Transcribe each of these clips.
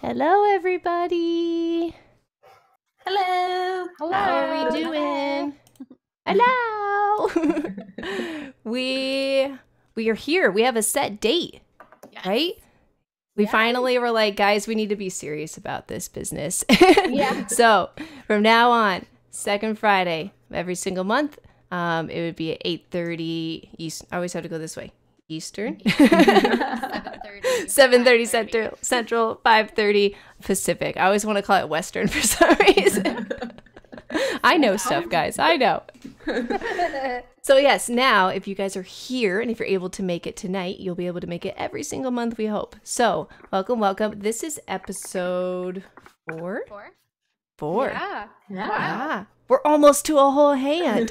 Hello, everybody. Hello. Hello. How are we doing? Hello. we are here. We have a set date, right? We finally were like, guys, we need to be serious about this business. So from now on, second Friday of every single month, it would be at 8:30 East. I always have to go this way. Eastern. 7:30 Central, 5:30 Pacific. I always want to call it Western for some reason. I know stuff, guys. I know. So yes, now if you guys are here and if you're able to make it tonight, you'll be able to make it every single month, we hope. So welcome. This is episode 4. 4. Yeah. Wow. We're almost to a whole hand.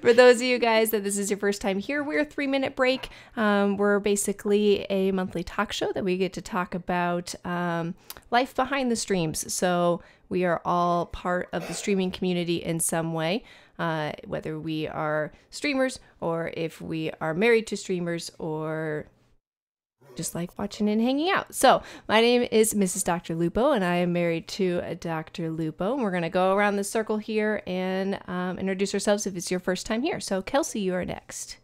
For those of you guys that this is your first time here, we're a 3-minute break. We're basically a monthly talk show that we get to talk about life behind the streams. So we are all part of the streaming community in some way, whether we are streamers or if we are married to streamers or just like watching and hanging out. So my name is Mrs. Dr. Lupo, and I am married to Dr. Lupo. And we're going to go around the circle here and introduce ourselves if it's your first time here. So Kelsey, you are next.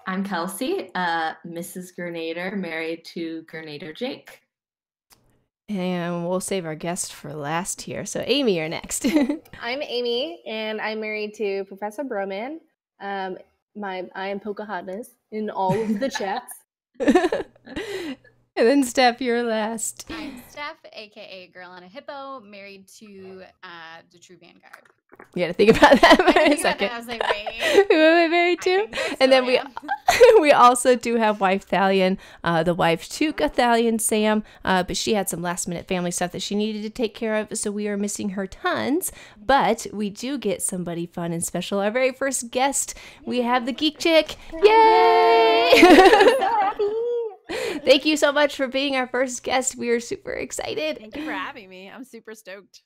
I'm Kelsey, Mrs. Grenader, married to Grenader Jake. And we'll save our guest for last here. So Amy, you're next. I'm Amy, and I'm married to Professor Broman. I am Pocahontas in all of the chats. And then Steph, you're last. I'm Steph, aka Girl on a Hippo, married to the True Vanguard. You gotta think about that for a second. I was like, wait. Who am I married to? And then we also do have wife Thalion, the wife to Thalion Sam, but she had some last minute family stuff that she needed to take care of, so we are missing her tons. But we do get somebody fun and special. Our very first guest, we have the Geek Chick. Yay! So happy. Thank you so much for being our first guest. We are super excited. Thank you for having me. I'm super stoked.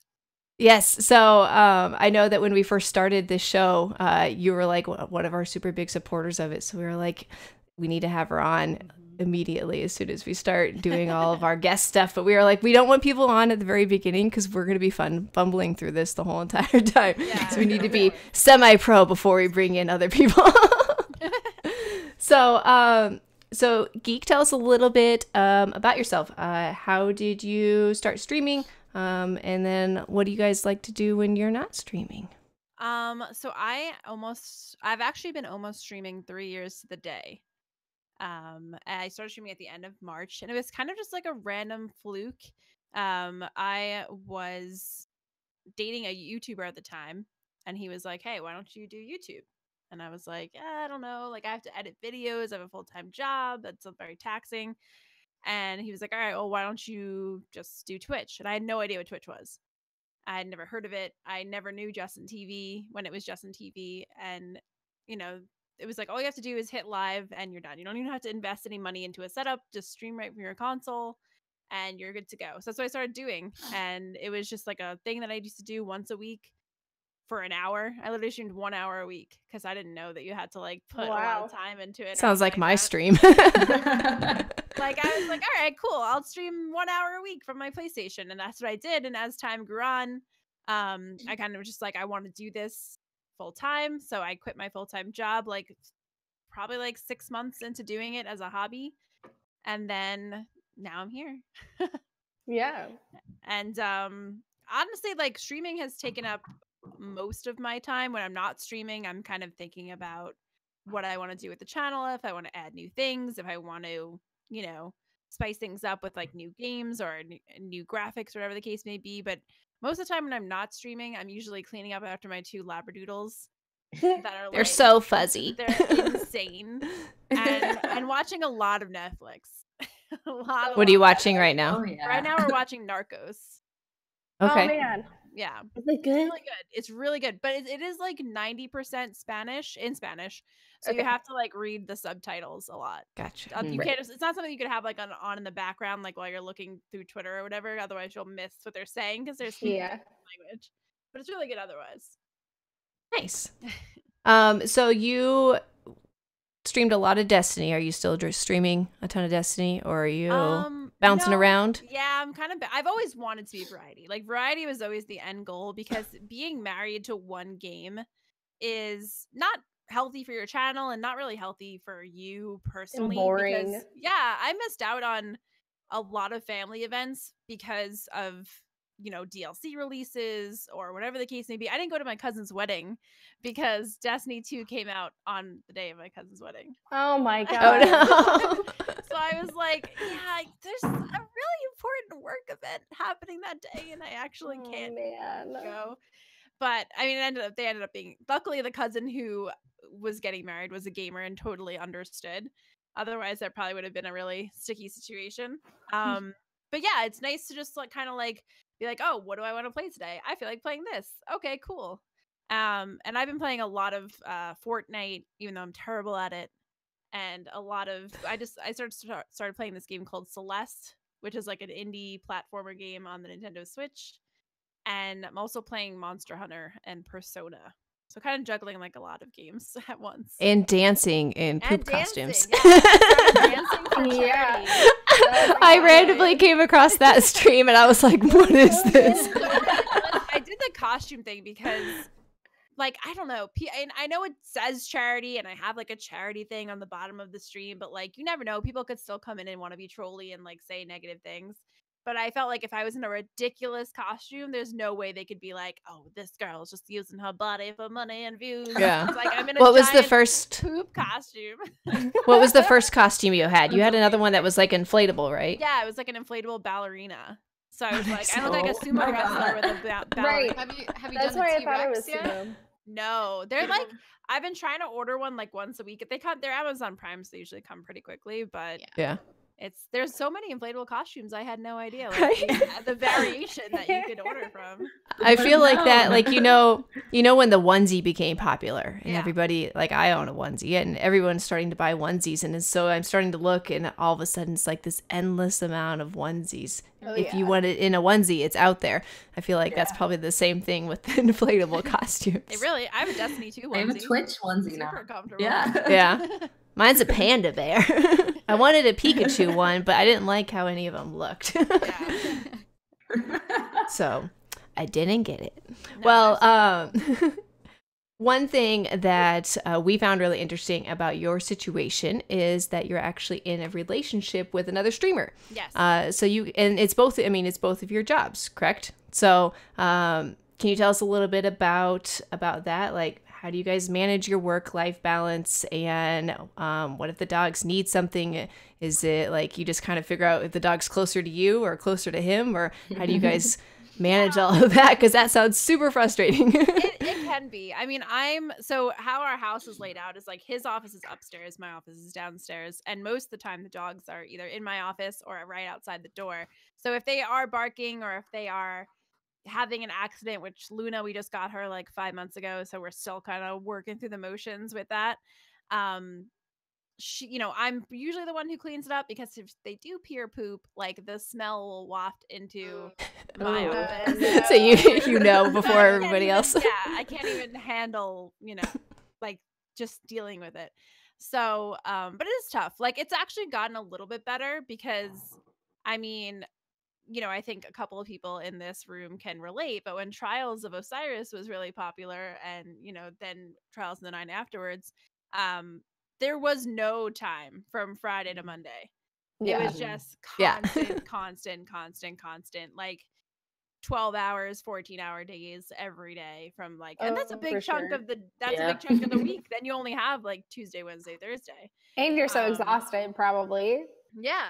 Yes. So I know that when we first started this show, you were like one of our super big supporters of it. So we were like, we need to have her on immediately as soon as we start doing all of our guest stuff. But we were like, we don't want people on at the very beginning because we're going to be fumbling through this the whole entire time. Yeah, so we need to be semi-pro before we bring in other people. So Geek, tell us a little bit about yourself. How did you start streaming? And then what do you guys like to do when you're not streaming? So I've actually been almost streaming 3 years to the day. I started streaming at the end of March, and it was kind of just like a random fluke. I was dating a YouTuber at the time, and he was like, "Hey, why don't you do YouTube?" And I was like, I don't know, like I have to edit videos. I have a full-time job. That's very taxing. And he was like, all right, well, why don't you just do Twitch? And I had no idea what Twitch was. I had never heard of it. I never knew Justin TV when it was Justin TV. And, you know, it was like, all you have to do is hit live and you're done. You don't even have to invest any money into a setup. Just stream right from your console and you're good to go. So that's what I started doing. And it was just like a thing that I used to do once a week. For an hour. I literally streamed 1 hour a week because I didn't know that you had to like put a lot of time into it. Sounds like my stream. Like I was like, all right, cool. I'll stream 1 hour a week from my PlayStation. And that's what I did. And as time grew on, I kind of was just like, I want to do this full time. So I quit my full-time job, like probably like 6 months into doing it as a hobby. And then now I'm here. Yeah. And honestly, like streaming has taken up most of my time. When I'm not streaming, I'm kind of thinking about what I want to do with the channel, if I want to add new things, if I want to, you know, spice things up with like new games or new graphics, whatever the case may be. But most of the time when I'm not streaming, I'm usually cleaning up after my 2 labradoodles that are they're so fuzzy. They're insane. And watching a lot of Netflix. What are you watching right now? Oh, yeah. Right now we're watching Narcos. Okay. Oh man. Yeah. Is it good? It's really good. It's really good. But it is like 90% Spanish. So Okay. you have to like read the subtitles a lot. Gotcha. You can't, it's not something you could have like on in the background, like while you're looking through Twitter or whatever. Otherwise you'll miss what they're saying because there's language. But it's really good otherwise. Nice. So you streamed a lot of Destiny. Are you still streaming a ton of Destiny, or are you bouncing around? Yeah, I'm kind of. I've always wanted to be variety. Like variety was always the end goal because being married to one game is not healthy for your channel and not really healthy for you personally. boring. Because yeah, I missed out on a lot of family events because of DLC releases or whatever the case may be. I didn't go to my cousin's wedding because Destiny 2 came out on the day of my cousin's wedding. Oh my god. Oh no. So I was like, yeah, there's a really important work event happening that day and I actually can't go. But I mean, they ended up being, luckily the cousin who was getting married was a gamer and totally understood. Otherwise that probably would have been a really sticky situation. But yeah, it's nice to just like kind of like be like, oh, what do I want to play today? I feel like playing this. Okay, cool. And I've been playing a lot of Fortnite, even though I'm terrible at it. And a lot of I started playing this game called Celeste, which is like an indie platformer game on the Nintendo Switch. And I'm also playing Monster Hunter and Persona. So kind of juggling like a lot of games at once. And dancing in poop costumes. Yeah, dancing for charity. Yeah. I randomly came across that stream and I was like, what is this? I did the costume thing because, like, I don't know. And I know it says charity and I have like a charity thing on the bottom of the stream, but like, you never know. People could still come in and want to be trolly and like say negative things. But I felt like if I was in a ridiculous costume, there's no way they could be like, oh, this girl is just using her body for money and views. Yeah. It's like, I'm in a What was the giant first poop costume. What was the first costume you had? You had another one that was like inflatable, right? Yeah, it was like an inflatable ballerina. So I was like, I look like a Oh sumo my wrestler God. with a ballerina. Right. Have you That's done why the I thought it T-Rex was yet? sumo. No, they're like, I've been trying to order one like once a week. They're Amazon Prime, so they usually come pretty quickly. But Yeah. there's so many inflatable costumes. I had no idea like Right? the variation that you could order from. I feel like that, like, you know when the onesie became popular and Yeah. everybody, like, I own a onesie and everyone's starting to buy onesies. And so I'm starting to look and all of a sudden it's like this endless amount of onesies. If you want it in a onesie, it's out there. I feel like that's probably the same thing with the inflatable costumes. I have a Destiny 2 onesie. I have a Twitch onesie now. Super comfortable. Yeah. Yeah. Mine's a panda bear. I wanted a Pikachu one, but I didn't like how any of them looked. Yeah. So I didn't get it. No, Well, one thing that we found really interesting about your situation is that you're actually in a relationship with another streamer. Yes. It's both of your jobs, correct? So can you tell us a little bit about that? Like, how do you guys manage your work-life balance? And what if the dogs need something? Is it like you just kind of figure out if the dog's closer to you or closer to him? Or how do you guys manage all of that? Because that sounds super frustrating. It can be. I mean, so how our house is laid out is like his office is upstairs, my office is downstairs. And most of the time the dogs are either in my office or right outside the door. So if they are barking or if they are having an accident, which Luna, we just got her like 5 months ago, so we're still kind of working through the motions with that. I'm usually the one who cleans it up because if they do pee or poop, like the smell will waft into my office. So you know before everybody else. Yeah, I can't even handle, like just dealing with it. So, but it is tough. Like it's actually gotten a little bit better because, I mean, I think a couple of people in this room can relate, but when Trials of Osiris was really popular and, then Trials of the Nine afterwards, there was no time from Friday to Monday. Yeah. It was just constant, like 12 hours, 14-hour days every day from like, and that's a big chunk of the week. Then you only have like Tuesday, Wednesday, Thursday. And you're so exhausted, probably. Yeah.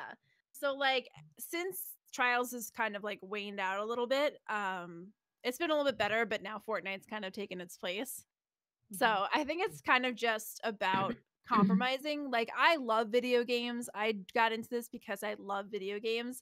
So like, since Trials has kind of like waned out a little bit, it's been a little bit better, but now Fortnite's kind of taken its place. So I think it's kind of just about compromising. Like I love video games. I got into this because I love video games.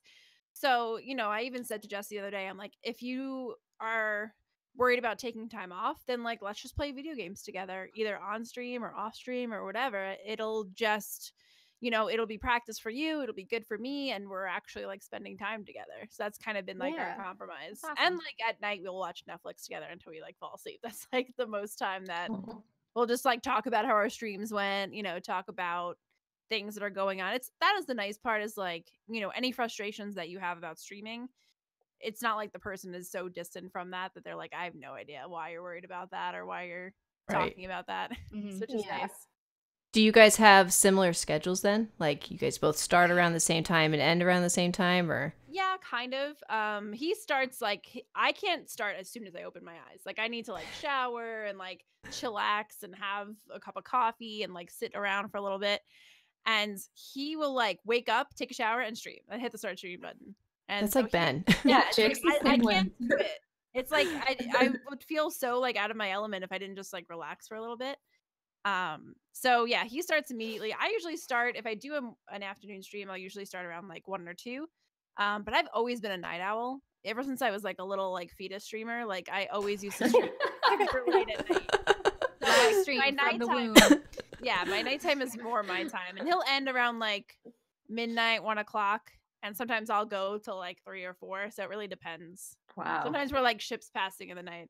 So, I even said to Jess the other day, I'm like, if you are worried about taking time off, then like, let's just play video games together, either on stream or off stream or whatever. It'll just, it'll be practice for you. It'll be good for me. And we're actually like spending time together. So that's kind of been like our compromise. Awesome. And like at night, we'll watch Netflix together until we like fall asleep. That's like the most time that we'll just like talk about how our streams went, talk about things that are going on. That is the nice part, is like, you know, any frustrations that you have about streaming, it's not like the person is so distant from that they're like, I have no idea why you're worried about that or why you're talking about that. Which is nice. Do you guys have similar schedules then? Like you guys both start around the same time and end around the same time, or? Yeah, kind of. He starts like, I can't start as soon as I open my eyes. Like I need to like shower and like chillax and have a cup of coffee and like sit around for a little bit. And he will like wake up, take a shower, and stream. And hit the start stream button. And that's so like Ben. Yeah, I can't do it. It's like I would feel so like out of my element if I didn't just like relax for a little bit. So yeah, he starts immediately. I usually start, if I do an afternoon stream, I'll usually start around like 1 or 2. But I've always been a night owl ever since I was like a little like fetus streamer. Like I always used to stream super late at night. My nighttime, yeah, my nighttime is more my time, and he'll end around like midnight, 1 o'clock, and sometimes I'll go till like 3 or 4. So it really depends. Wow. Sometimes we're like ships passing in the night.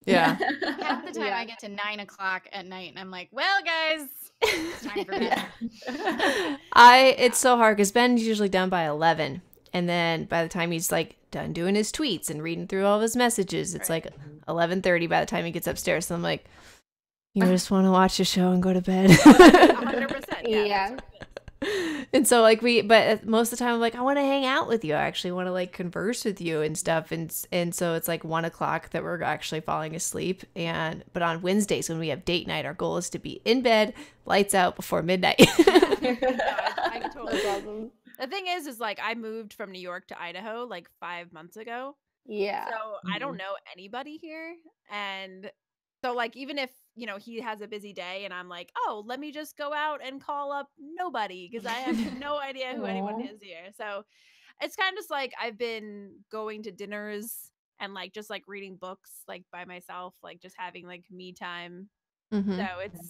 Yeah. Half the time I get to 9 o'clock at night and I'm like, well, guys, it's time for bed. It's so hard because Ben's usually done by 11. And then by the time he's like done doing his tweets and reading through all of his messages, it's like 11:30 by the time he gets upstairs. So I'm like, you just want to watch a show and go to bed. 100%. Yeah. And so like but most of the time I'm like, I want to hang out with you. I actually want to like converse with you and stuff. And so it's like 1 o'clock that we're actually falling asleep. But on Wednesdays when we have date night, our goal is to be in bed, lights out before midnight. I totally awesome. The thing is like I moved from New York to Idaho like 5 months ago. Yeah. So I don't know anybody here. And so like even if, you know, he has a busy day and I'm like, oh, let me just go out and call up nobody because I have no idea who anyone is here. So it's kind of just like I've been going to dinners and like just like reading books like by myself, like just having like me time. Mm-hmm. So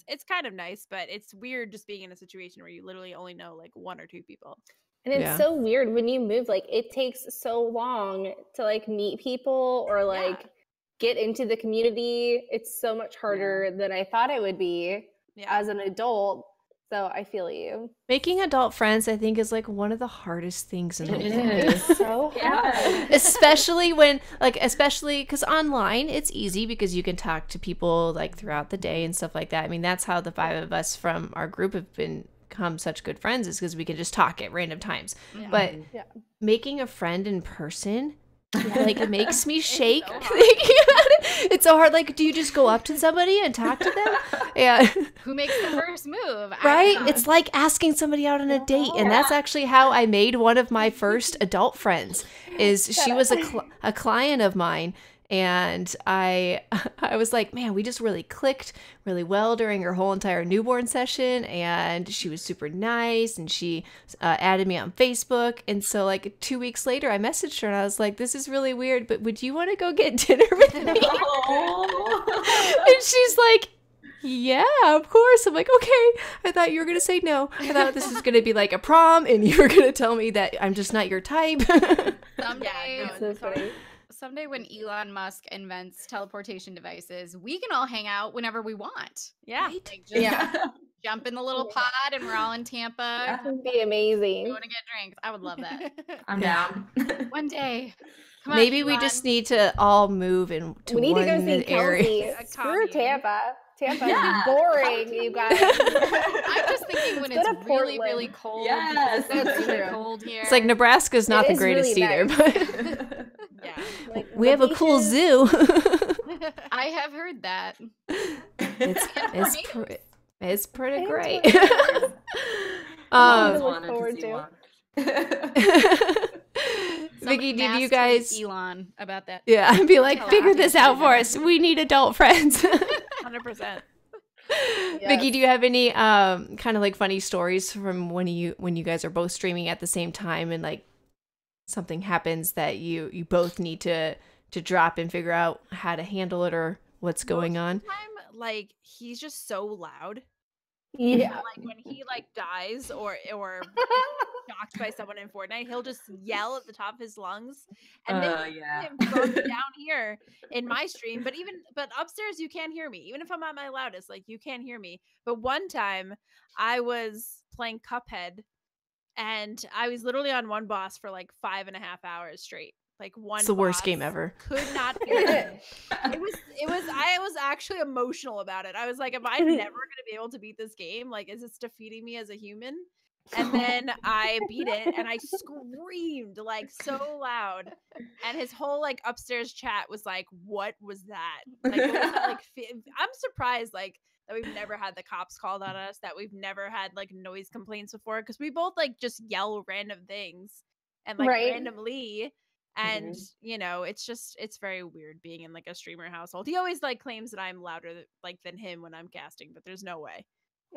it's kind of nice, but it's weird just being in a situation where you literally only know like 1 or 2 people. And it's so weird when you move, like it takes so long to like meet people or like get into the community. It's so much harder than I thought it would be as an adult. So I feel you. Making adult friends, I think, is like one of the hardest things in the world. It's so hard. Especially because online it's easy because you can talk to people like throughout the day and stuff like that. I mean, that's how the 5 of us from our group have become such good friends, is because we can just talk at random times. But making a friend in person, like it makes me shake thinking about it. It's so hard. Like, do you just go up to somebody and talk to them? Yeah. Who makes the first move? Right? It's like asking somebody out on a date. And that's actually how I made one of my first adult friends. She was a client of mine. And I was like, man, we just really clicked really well during her whole entire newborn session. And she was super nice. And she added me on Facebook. And so like 2 weeks later, I messaged her and I was like, this is really weird, but would you want to go get dinner with me? And she's like, yeah, of course. I'm like, okay. I thought you were going to say no. I thought this was going to be like a prom and you were going to tell me that I'm just not your type. Someday when Elon Musk invents teleportation devices, we can all hang out whenever we want. Yeah. Right? Like just jump in the little pod and we're all in Tampa. That would be amazing. We want to get drinks. I would love that. I'm down. One day. Come on, Maybe Elon. we just need to all move into we need one to go see area. Kelsey. Screw Tampa. Tampa is boring, you guys. I'm just thinking when it's really, really cold. Yes. It's really cold here. It's like Nebraska's not the greatest really either, nice. but Like, we have a cool zoo. I have heard that. It's pretty great. Vicky, did you guys Elon about that? Yeah, I'd be like, figure this out for us. We need adult friends. 100%. Vicky, do you have any kind of like funny stories from when you guys are both streaming at the same time and like something happens that you both need to drop and figure out how to handle it or what's going on? Like he's just so loud. Yeah. Like when he like dies or shocked attacked by someone in Fortnite, he'll just yell at the top of his lungs, and then yeah. him from down here in my stream. But upstairs you can't hear me, even if I'm at my loudest. Like, you can't hear me. But one time I was playing Cuphead, and I was literally on one boss for like 5.5 hours straight. Like, one. It's the worst boss. game ever. Could not hear it. I was actually emotional about it. I was like, am I never gonna be able to beat this game? Like, is this defeating me as a human? And then I beat it, and I screamed like so loud, and his whole like upstairs chat was like, what was that? Like, what was that? Like, I'm surprised like that we've never had the cops called on us, that we've never had like noise complaints before, because we both like just yell random things and like randomly. And you know, it's very weird being in like a streamer household. He always like claims that I'm louder like than him when I'm casting, but there's no way.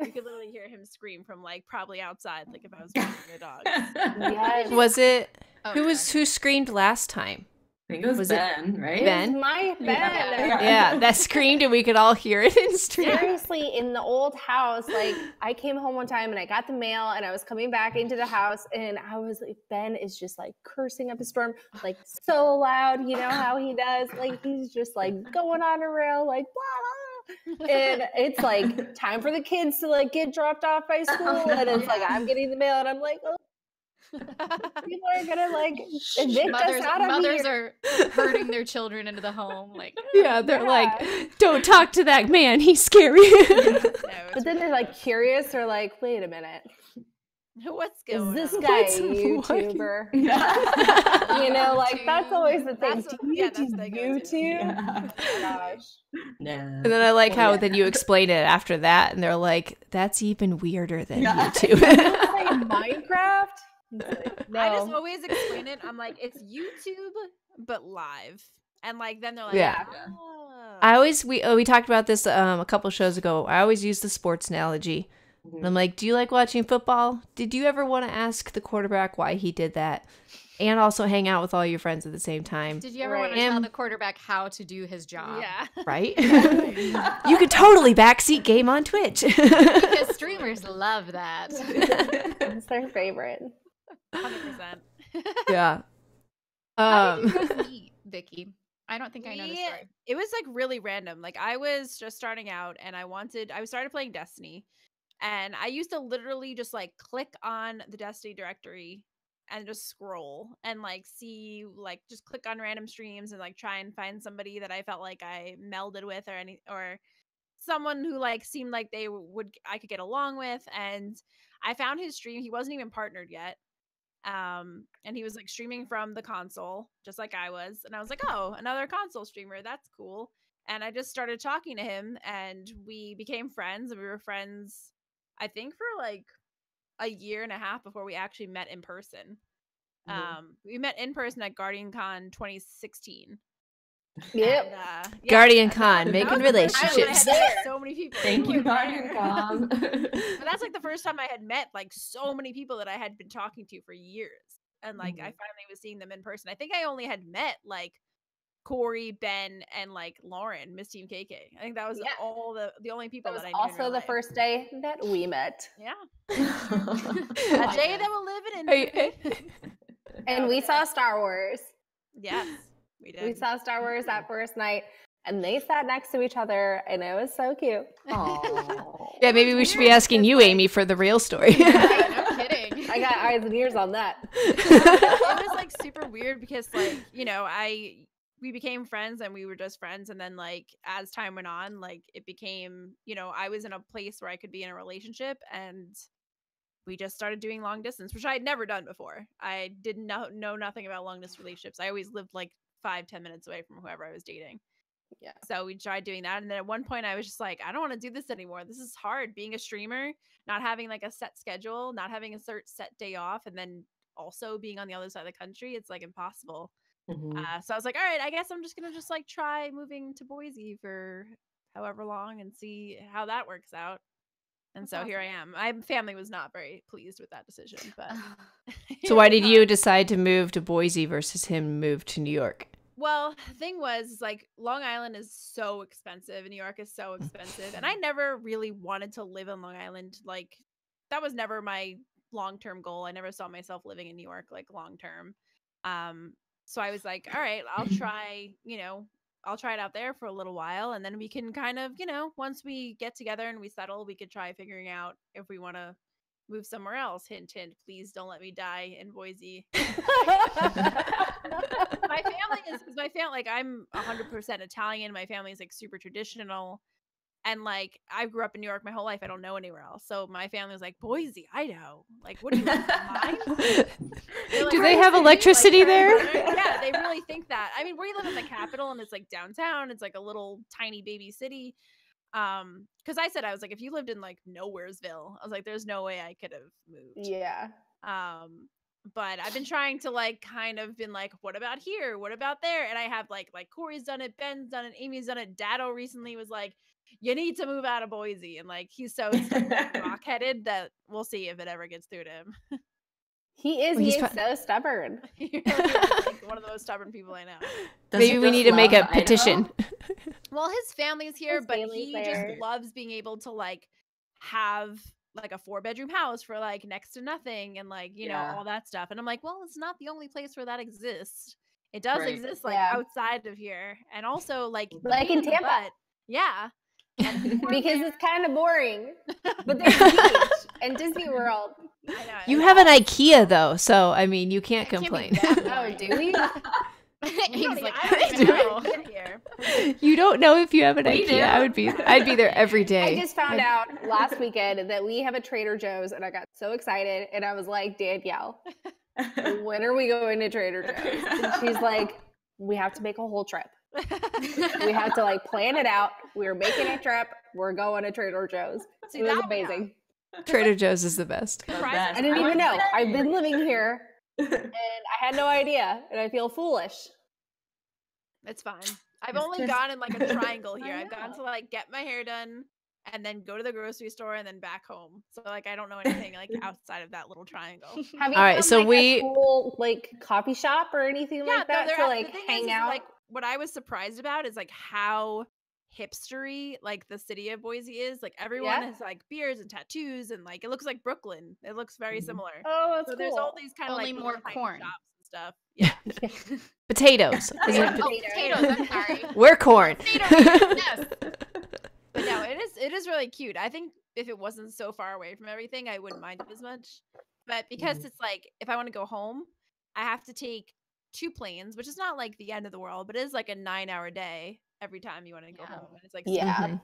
You could literally hear him scream from like probably outside, like if I was walking the dogs. Yes. Was it who screamed last time? I think it was Ben, right? Ben? It was my Ben. Yeah, that screamed and we could all hear it in stream. Seriously, in the old house, like I came home one time and I got the mail and I was coming back into the house and I was like, Ben is just like cursing up a storm, like so loud, you know how he does, like he's just like going on a rail, like blah, blah. And it's like time for the kids to like get dropped off by school, and it's like I'm getting the mail and I'm like, oh. People are gonna like evict us out of mothers here. are herding their children into the home, like they're like, don't talk to that man, he's scary. But then they're like curious, or like, wait a minute, what's going is this on? guy a YouTuber? You know, like that's always the thing. Do you do YouTube? Yeah. Oh, gosh. No. And then I like how then you explain it after that, and they're like, that's even weirder than YouTube. Like Minecraft? Like, no. I just always explain it. I'm like, it's YouTube but live, and like then they're like, Yeah. Oh. I always we talked about this a couple shows ago. I always use the sports analogy. And I'm like, do you like watching football? Did you ever want to ask the quarterback why he did that? And also hang out with all your friends at the same time. Did you ever want to tell the quarterback how to do his job? Yeah. Right? You could totally backseat game on Twitch. Because streamers love that. It's their favorite. 100%. Yeah. How did you guys meet, Vicky? I don't think I know the story. It was like really random. Like I was just starting out, and I started playing Destiny, and I used to literally just like click on the Destiny directory and just scroll and like see, like just click on random streams and like try and find somebody that I felt like I melded with, or someone who like seemed like I could get along with. And I found his stream. He wasn't even partnered yet. And he was like streaming from the console just like I was, and I was like, oh, another console streamer, that's cool. And I just started talking to him, and we became friends, and we were friends I think for like a year and a half before we actually met in person. We met in person at GuardianCon 2016. Yep. And, GuardianCon, making relationships. So many people. Thank you, GuardianCon. But that's like the first time I had met like so many people that I had been talking to for years. And like I finally was seeing them in person. I think I only had met like Corey, Ben, and like Lauren, Miss Team KK. I think that was all the only people that I knew. Also the first day that we met. Yeah. A day that will live in infamy. And we saw Star Wars. Yes, we did. We saw Star Wars that first night, and they sat next to each other, and it was so cute. Aww. Yeah, maybe we should be asking you, Amy, for the real story. No kidding. I got eyes and ears on that. It was like super weird because like, you know, we became friends and we were just friends, and then like as time went on, like it became, you know, I was in a place where I could be in a relationship, and we just started doing long distance, which I had never done before. I didn't know nothing about long distance relationships. I always lived like 5-10 minutes away from whoever I was dating. Yeah. So we tried doing that. And then at one point I was just like, I don't want to do this anymore. This is hard being a streamer, not having like a set schedule, not having a set day off, and then also being on the other side of the country. It's like impossible. So I was like, all right, I guess I'm just going to just like try moving to Boise for however long and see how that works out. And that's so awesome. Here I am. My family was not very pleased with that decision, but So why did you decide to move to Boise versus him move to New York? Well, the thing was, like, Long Island is so expensive and New York is so expensive. And I never really wanted to live in Long Island. Like, that was never my long-term goal. I never saw myself living in New York like long-term. So I was like, all right, I'll try it out there for a little while, and then we can kind of, once we get together and we settle, we could try figuring out if we want to move somewhere else. Hint, hint, please don't let me die in Boise. My family, like, I'm 100% Italian. My family is like super traditional. And like, I grew up in New York my whole life. I don't know anywhere else. So my family was like, Boise, Idaho. Like, what do you mind? Like, do they have electricity there? Yeah, they really think that. I mean, we live in the capital and it's like downtown. It's like a little tiny baby city. Because I was like, if you lived in like Nowheresville, I was like, there's no way I could have moved. Yeah. But I've been trying to like kind of been like, what about here? What about there? And I have like Corey's done it, Ben's done it, Amy's done it. Dado recently was like, you need to move out of Boise. And like, he's so rock-headed that we'll see if it ever gets through to him. He is so stubborn. He really is like one of the most stubborn people I know. Maybe we need to make a petition. Well, his family's here, His but family's he there. just loves being able to like have like a 4-bedroom house for like next to nothing and like, all that stuff. And I'm like, well, it's not the only place where that exists. It does exist like outside of here. And also like in Tampa. But, yeah. Because it's kind of boring. But there's a beach and Disney World. I know. You have an IKEA though, so I mean, you can't complain. Oh, do we? He's like, I don't even know. Here. You don't know if you have an We IKEA. do. I'd be there every day. I just found out last weekend that we have a Trader Joe's, and I got so excited. And I was like, Danielle, when are we going to Trader Joe's? And she's like, we have to make a whole trip. We have to like plan it out. We're making a trip. We're going to Trader Joe's. It was amazing. Trader Joe's is the best. I didn't even know. I've been living here, and I had no idea, and I feel foolish. It's fine. I've only gone in like a triangle here. I've gone to like get my hair done and then go to the grocery store and then back home. So like I don't know anything like outside of that little triangle. Have you All right, found, so like, we- a cool like coffee shop or anything like that to like hang out? Like what I was surprised about is like how hipstery like the city of Boise is. Like everyone has like beards and tattoos and like it looks like Brooklyn. It looks very similar. Oh, that's So cool. there's all these kind of Only like more little tiny corn. shops and stuff. Yeah. Potatoes. Is it- Potatoes, I'm sorry. We're corn. Yes. But no, it is really cute. I think if it wasn't so far away from everything, I wouldn't mind it as much. But because it's like if I want to go home, I have to take 2 planes, which is not like the end of the world, but it is like a 9-hour day every time you want to go home. And it's like Mhm.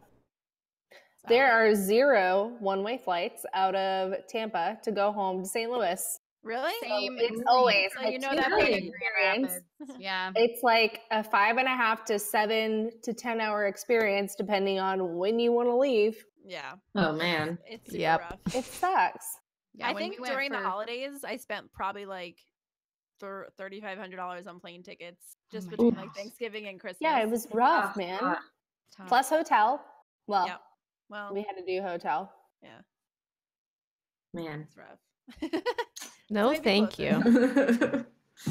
There are 0 one-way flights out of Tampa to go home to St. Louis. Really? Same. It's always So a you know 2-day that really experience. Yeah. It's like a 5.5 to 7 to 10 hour experience, depending on when you want to leave. Yeah. Oh man. It's super Yep. rough. It sucks. Yeah, I when think we went during the for- holidays, I spent probably like $3,500 on plane tickets just my between gosh. like Thanksgiving and Christmas. Yeah, it was rough, Oh, man. God. Tough. Plus hotel. Well, Yep. Well, we had to do hotel. yeah, Man. it's rough. No, Maybe thank closer. you.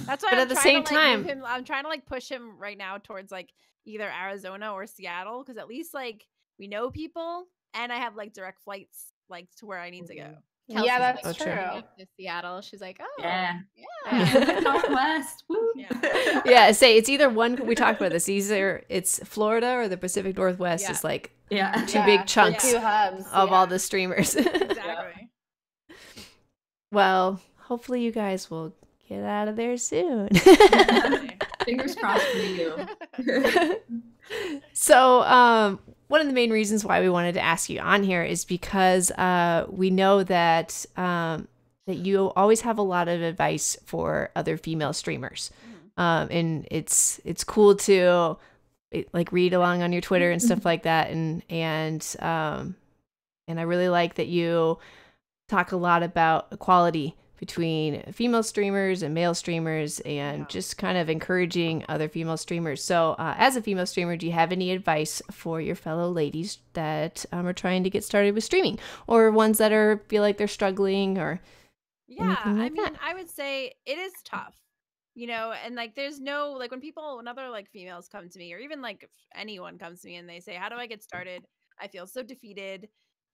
That's why But I'm at the trying same to, like, move time- him, I'm trying to like push him right now towards like either Arizona or Seattle because at least like we know people and I have like direct flights like to where I need to go. Kelsey's, Yeah, like, that's so true. true. up to Seattle. She's like, oh, Yeah. yeah. Northwest. Woo. Yeah. Yeah, say it's either one. We talked about this. Either it's Florida or the Pacific Northwest Yeah. is like Yeah. two Yeah, big the chunks 2 hubs of yeah. all the streamers. Exactly. Well, hopefully you guys will get out of there soon. Fingers crossed for you. So, one of the main reasons why we wanted to ask you on here is because we know that that you always have a lot of advice for other female streamers, and it's cool to like read along on your Twitter and stuff like that, and I really like that you talk a lot about equality between female streamers and male streamers and just kind of encouraging other female streamers. So as a female streamer, do you have any advice for your fellow ladies that are trying to get started with streaming or ones that feel like they're struggling or Yeah, anything like I mean, that? I would say it is tough, and like there's no like when other like females come to me or even like if anyone comes to me and they say, "How do I get started?" I feel so defeated.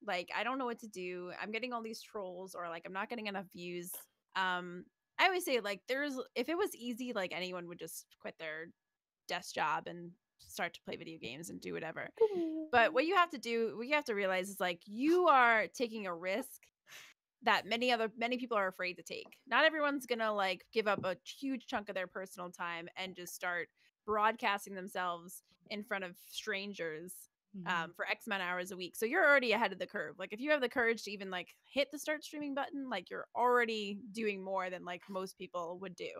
Like, I don't know what to do. I'm getting all these trolls, or like I'm not getting enough views. I always say, like, if it was easy, like anyone would just quit their desk job and start to play video games and do whatever. But what you have to realize is, like, you are taking a risk that many people are afraid to take. Not everyone's gonna like give up a huge chunk of their personal time and just start broadcasting themselves in front of strangers for X amount of hours a week. So you're already ahead of the curve. Like, if you have the courage to even like hit the start streaming button, like, you're already doing more than like most people would do.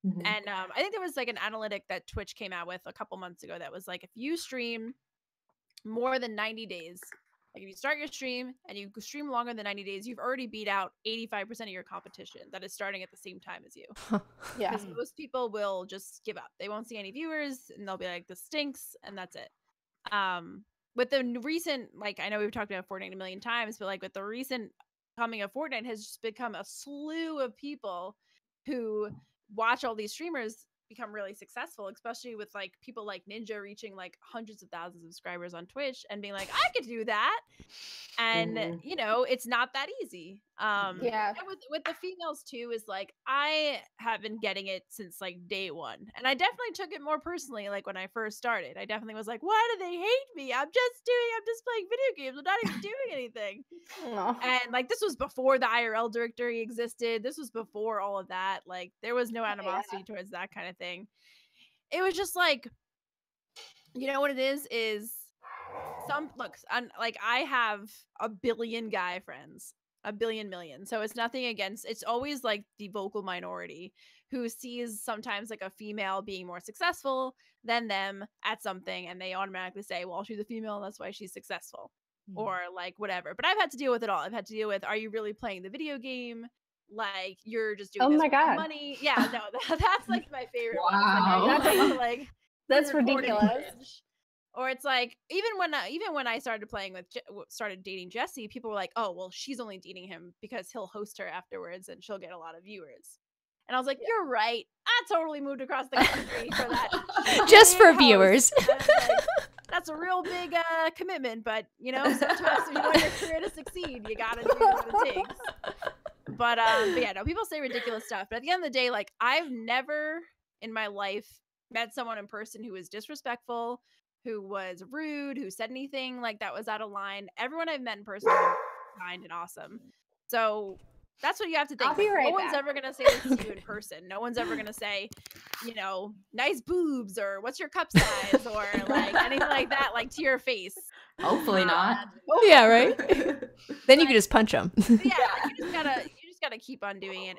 And I think there was like an analytic that Twitch came out with a couple months ago that was like, if you stream more than 90 days, like if you start your stream and you stream longer than 90 days, you've already beat out 85% of your competition that is starting at the same time as you. Yeah. Because most people will just give up. They won't see any viewers and they'll be like, this stinks, and that's it. With the recent, like, I know we've talked about Fortnite a million times, but like with the recent coming of Fortnite has just become a slew of people who watch all these streamers become really successful, especially with like people like Ninja reaching like hundreds of thousands of subscribers on Twitch and being like, I could do that. And you know, it's not that easy. Yeah. And with the females too, is like, I have been getting it since like day one, and I definitely took it more personally. Like, when I first started, I definitely was like, why do they hate me? I'm just playing video games. I'm not even doing anything. And like, this was before the IRL directory existed. This was before all of that. Like, there was no animosity towards that kind of thing. It was just like, you know what it is like, I have a billion guy friends, a billion million. So it's nothing against, it's always like the vocal minority who sees sometimes like a female being more successful than them at something, and they automatically say, well, she's a female, that's why she's successful, or like whatever. But I've had to deal with it all. I've had to deal with, are you really playing the video game? Like, you're just doing this for money. Yeah, no, that's like my favorite one. Like, that's ridiculous. Or it's like, even when I started started dating Jesse, people were like, oh, well, she's only dating him because he'll host her afterwards and she'll get a lot of viewers. And I was like, you're right. I totally moved across the country for that. Just for viewers. Like, that's a real big commitment, but you know, sometimes if you want your career to succeed, you gotta do what it takes. But yeah, no, people say ridiculous stuff. But at the end of the day, like, I've never in my life met someone in person who was disrespectful, who was rude, who said anything like that was out of line. Everyone I've met in person has been kind and awesome. So that's what you have to think. Like, no one's ever gonna say this to you in person. No one's ever gonna say, you know, nice boobs, or what's your cup size, or like anything like that, like, to your face. Hopefully not. Yeah, right. Then you can just punch them. Yeah, like, you just gotta keep on doing it,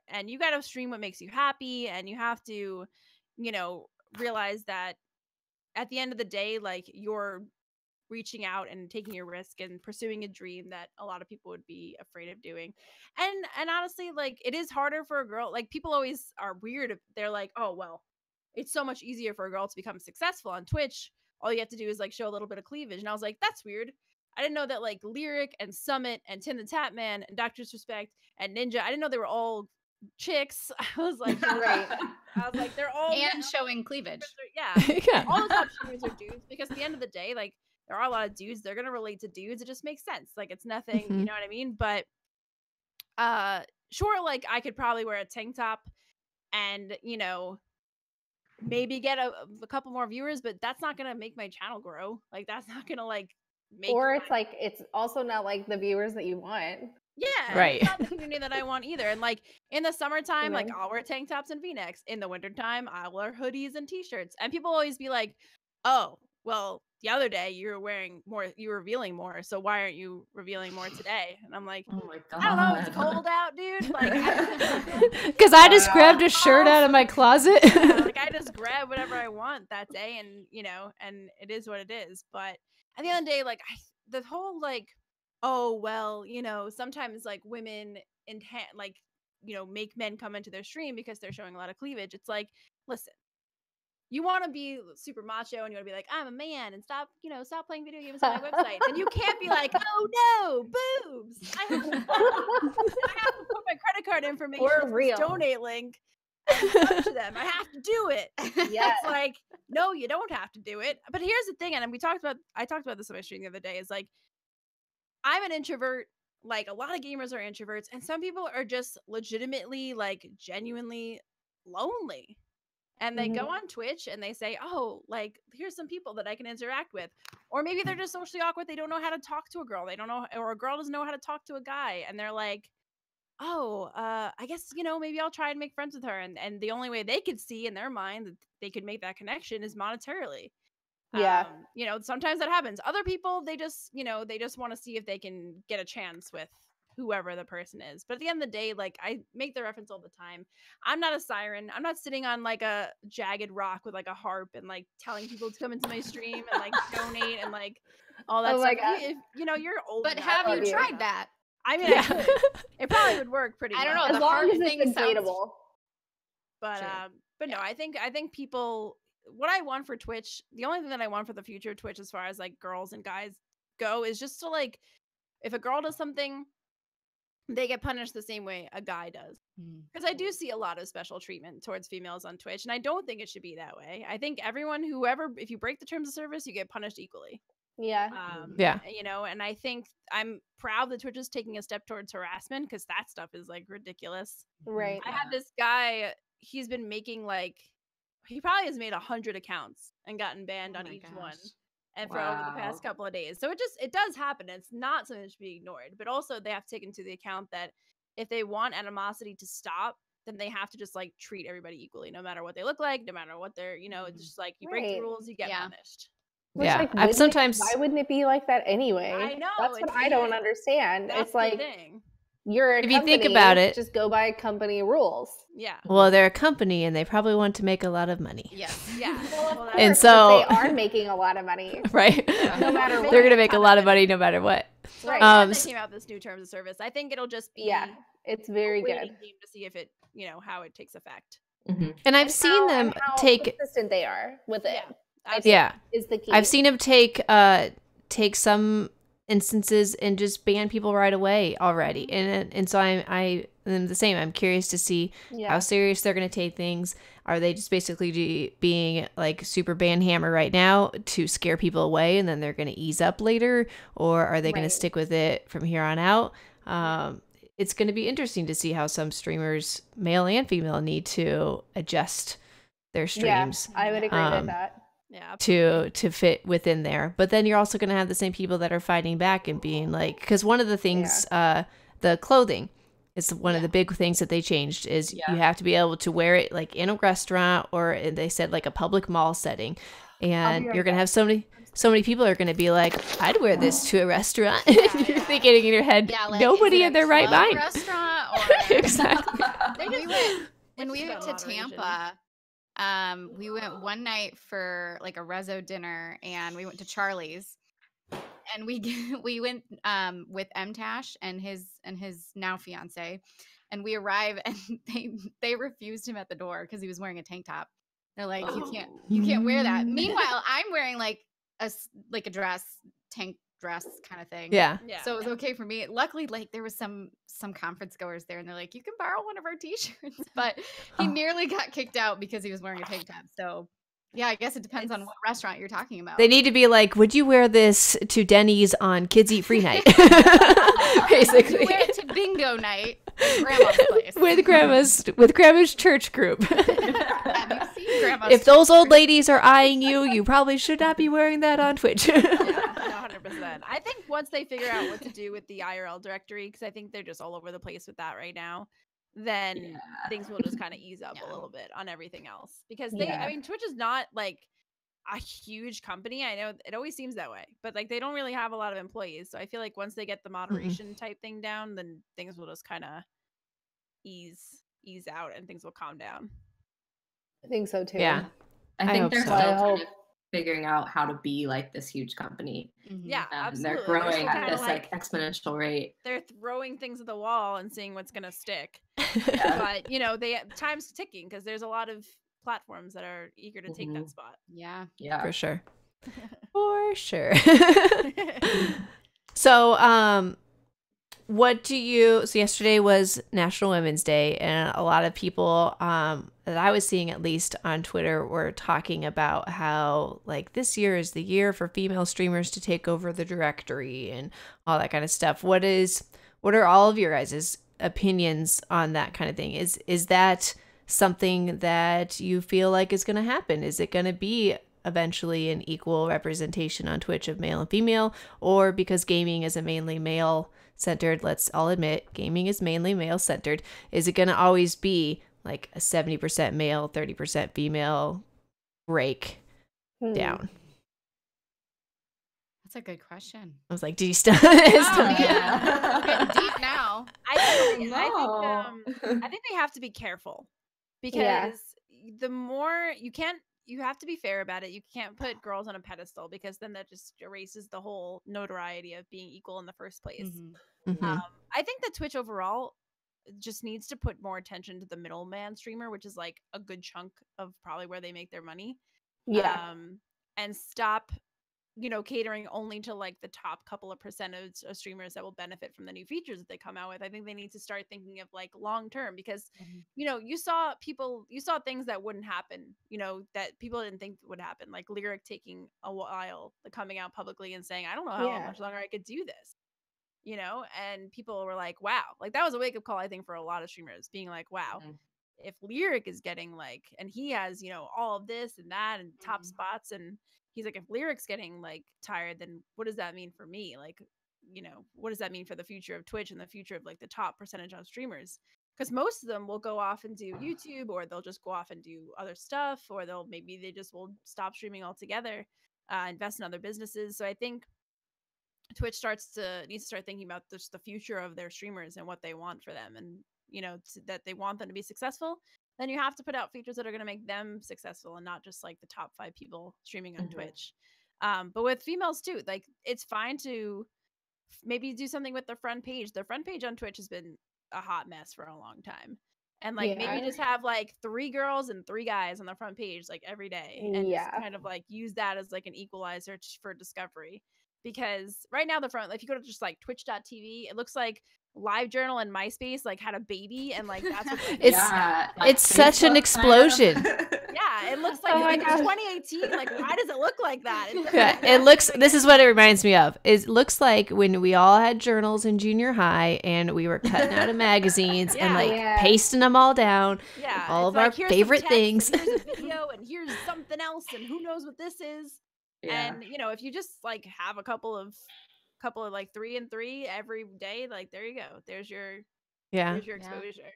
and you gotta stream what makes you happy, and you have to, you know, realize that at the end of the day, like, you're reaching out and taking a risk and pursuing a dream that a lot of people would be afraid of doing. And honestly, like, it is harder for a girl. Like, people always are weird. They're like, oh, well, it's so much easier for a girl to become successful on Twitch. All you have to do is like show a little bit of cleavage. And I was like, that's weird. I didn't know that like Lyric and Summit and Tim the Tatman and Dr. Disrespect and Ninja, I didn't know they were all chicks. I was like, right. I was like, they're all showing cleavage. Yeah. All the top streamers are dudes, because at the end of the day, like, there are a lot of dudes. They're gonna relate to dudes. It just makes sense. Like, it's nothing, you know what I mean? But sure, like, I could probably wear a tank top and, you know, maybe get a couple more viewers, but that's not gonna make my channel grow. Like, that's not gonna like make, or it's like, it's also not like the viewers that you want. Yeah, right. It's not the community that I want either. And like, in the summertime, like, I'll wear tank tops and V-necks. In the wintertime, I'll wear hoodies and t-shirts. And people always be like, oh, well, the other day you were wearing more, you were revealing more, so why aren't you revealing more today? And I'm like, oh my God, I don't know, it's cold out, dude. Like, because I just grabbed a shirt out of my closet. Yeah, like, I just grab whatever I want that day, and you know, and it is what it is. But at the end of the day, like, the whole like, oh, well, you know, sometimes like women like, you know, make men come into their stream because they're showing a lot of cleavage. It's like, listen, you want to be super macho and you want to be like, I'm a man, and stop playing video games on my website. And you can't be like, oh no, boobs. I have to put my credit card information or real donate link and touch them. I have to do it. Yes. It's like, no, you don't have to do it. But here's the thing, and I talked about this on my stream the other day, is like, I'm an introvert. Like a lot of gamers are introverts, and some people are just legitimately, like, genuinely lonely. And they go on Twitch and they say, oh, like, here's some people that I can interact with. Or maybe they're just socially awkward. They don't know how to talk to a girl. They don't know, or a girl doesn't know how to talk to a guy. And they're like, oh, I guess, maybe I'll try and make friends with her. And the only way they could see in their mind that they could make that connection is monetarily. Yeah. Sometimes that happens. Other people, they just want to see if they can get a chance with whoever the person is. But at the end of the day, like, I make the reference all the time. I'm not a siren. I'm not sitting on like a jagged rock with like a harp and like telling people to come into my stream and like donate and like all that stuff. God. If, you're old. But enough, have you tried that? I mean, I could. It probably would work pretty well. I don't know. As long as it's inflatable. But no, I think people, what I want for Twitch, the only thing that I want for the future of Twitch as far as like girls and guys go is just to, like, if a girl does something, they get punished the same way a guy does. Because I do see a lot of special treatment towards females on Twitch, and I don't think it should be that way. I think if you break the terms of service, you get punished equally. Yeah. And I think I'm proud that Twitch is taking a step towards harassment, because that stuff is like ridiculous. Right. I had this guy, he's been making like, he probably has made 100 accounts and gotten banned on each one. And for over the past couple of days. So it does happen. It's not something that should be ignored. But also they have to take into the account that if they want animosity to stop, then they have to just like treat everybody equally, no matter what they look like, no matter what they're, it's just like, you break the rules, you get punished. Which, like, why wouldn't it be like that anyway? I know. That's what I don't understand. That's it's like, the thing. You're a if company, you think about it, just go by company rules. Yeah. Well, they're a company and they probably want to make a lot of money. Yes. Yeah. Well, and so they are making a lot of money. Right. No matter what. They're going to make a lot of money no matter what. Right. They came out this new terms of service. I think it'll just be it's very good game to see if it, how it takes effect. And I've seen them take consistent they are with it. Is the key. I've seen them take some instances and just ban people right away already, and so I'm the same. I'm curious to see how serious they're going to take things. Are they just basically being like super Banhammer right now to scare people away, and then they're going to ease up later, or are they going to stick with it from here on out? It's going to be interesting to see how some streamers, male and female, need to adjust their streams. Yeah, I would agree with that. Yeah, to fit within there. But then you're also going to have the same people that are fighting back and being like, because one of the things, the clothing is one of the big things that they changed is you have to be able to wear it like in a restaurant, or they said like a public mall setting, and you're going to have so many people are going to be like, I'd wear this to a restaurant. And you're thinking in your head, like, nobody in their right mind. Restaurant or exactly. When we went to Tampa, we went one night for like a rezo dinner, and we went to Charlie's, and we went with Tash and his now fiance, and we arrive and they refused him at the door because he was wearing a tank top. They're like, you can't wear that. Meanwhile, I'm wearing like a dress, tank dress kind of thing. Yeah. So it was okay for me. Luckily, like there was some conference goers there, and they're like, you can borrow one of our t-shirts, but he nearly got kicked out because he was wearing a tank top. So yeah, I guess it depends on what restaurant you're talking about. They need to be like, would you wear this to Denny's on Kids Eat Free Night? Basically. Would you wear it to bingo night at Grandma's place? with Grandma's church group. Have you seen Grandma's if those old ladies are eyeing you, you probably should not be wearing that on Twitch. 100%. I think once they figure out what to do with the IRL directory, because I think they're just all over the place with that right now, then things will just kind of ease up a little bit on everything else. Because Twitch is not like a huge company. I know it always seems that way, but like they don't really have a lot of employees. So I feel like once they get the moderation type thing down, then things will just kind of ease out and things will calm down. I think so too. Yeah. I think they're so. still kind of figuring out how to be like this huge company. Yeah, absolutely. They're growing at this like exponential rate. They're throwing things at the wall and seeing what's gonna stick. But time's ticking because there's a lot of platforms that are eager to take that spot. Yeah, for sure. For sure. So what do you, so yesterday was National Women's Day, and a lot of people that I was seeing, at least on Twitter, were talking about how like this year is the year for female streamers to take over the directory and all that kind of stuff. What are all of your guys' opinions on that kind of thing? Is that something that you feel like is going to happen? Is it going to be eventually an equal representation on Twitch of male and female, or because gaming is a mainly male centered, let's all admit gaming is mainly male centered, is it going to always be like a 70% male, 30% female breakdown? That's a good question. I was like, do you still? Oh, yeah. We're getting deep now. I think they have to be careful, because the more you have to be fair about it. You can't put girls on a pedestal, because then that just erases the whole notoriety of being equal in the first place. I think that Twitch overall just needs to put more attention to the middleman streamer, which is like a good chunk of probably where they make their money. And stop, catering only to like the top couple of percentage of streamers that will benefit from the new features that they come out with. I think they need to start thinking of like long term, because you saw things that wouldn't happen, that people didn't think would happen, like Lyric taking a while, coming out publicly and saying, I don't know how much longer I could do this, and people were like, wow, like that was a wake-up call, I think, for a lot of streamers, being like, wow, if Lyric is getting like, and he has, all of this and that and top spots, and he's like, if Lyric's getting like tired, then what does that mean for me? Like, what does that mean for the future of Twitch and the future of like the top percentage of streamers? Because most of them will go off and do YouTube, or they'll just go off and do other stuff, or they just will stop streaming altogether, invest in other businesses. So I think Twitch needs to start thinking about just the future of their streamers and what they want for them, and that they want them to be successful. Then you have to put out features that are going to make them successful, and not just like the top 5 people streaming on Twitch. But with females too, like it's fine to maybe do something with the front page. The front page on Twitch has been a hot mess for a long time. And like maybe just have like 3 girls and 3 guys on the front page like every day, and just kind of like use that as like an equalizer for discovery. Because right now the front, if you go to just like twitch.tv, it looks like LiveJournal and MySpace like had a baby, and like that's what it's such an explosion. It looks like it's 2018. Like, why does it look like that? It looks. This is what it reminds me of. It looks like when we all had journals in junior high, and we were cutting out of magazines and like pasting them all down. All of our favorite things. And here's a video, and here's something else, and who knows what this is. And if you just like have a couple of like 3 and 3 every day, like there you go. There's your exposure.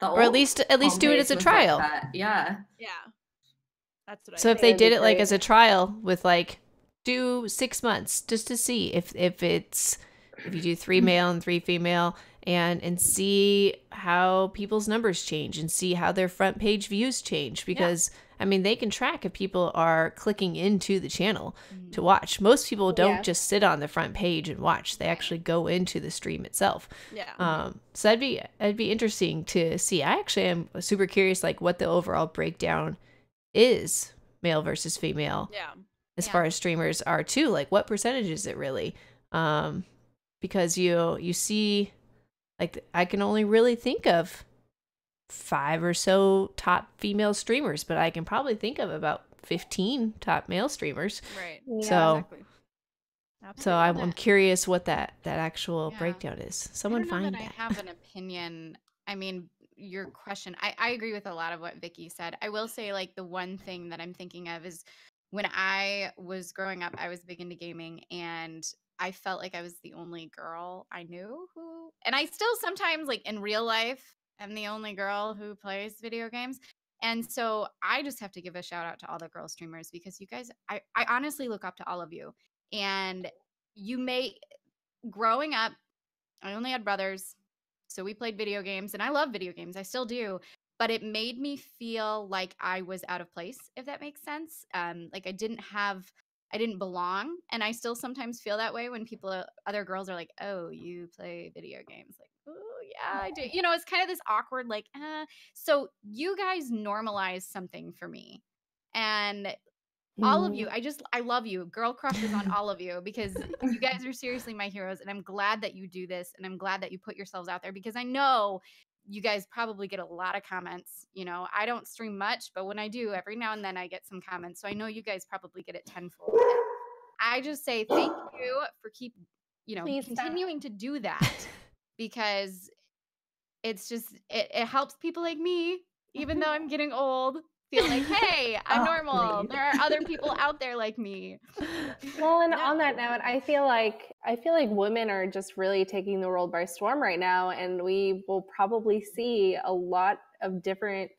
Or at least do it as a trial. Like That's what so if they did it like as a trial with like do 6 months just to see if you do 3 male and 3 female and see how people's numbers change and see how their front page views change, because I mean, they can track if people are clicking into the channel to watch. Most people don't just sit on the front page and watch. They actually go into the stream itself. So that'd be interesting to see. I actually am super curious, like what the overall breakdown is, male versus female. As far as streamers are too, like what percentage is it really? Because you see, like I can only really think of 5 or so top female streamers, but I can probably think of about 15 top male streamers. Right. So I'm curious what that actual breakdown is. Someone find that. I have an opinion. I mean, your question, I agree with a lot of what Vicky said. I will say, like, the one thing that I'm thinking of is when I was growing up, I was big into gaming, and I felt like I was the only girl I knew who, and I still sometimes, like in real life, I'm the only girl who plays video games. And so I just have to give a shout out to all the girl streamers, because you guys, I honestly look up to all of you. And growing up, I only had brothers. So we played video games, and I love video games. I still do. But it made me feel like I was out of place, if that makes sense. Like I didn't belong. And I still sometimes feel that way when other girls are like, oh, you play video games. Like, oh, yeah, I do. It's kind of this awkward, like, So you guys normalized something for me. And all of you. I love you. Girl crushes on all of you because you guys are seriously my heroes. And I'm glad that you do this. And I'm glad that you put yourselves out there because I know you guys probably get a lot of comments. You know, I don't stream much, but when I do, every now and then I get some comments. So I know you guys probably get it tenfold. And I just say thank you for continuing to do that because it's just, it helps people like me, even though I'm getting old, feel like, hey, I'm normal. There are other people out there like me. Well, and on that note, I feel like women are just really taking the world by storm right now, and we will probably see a lot of different,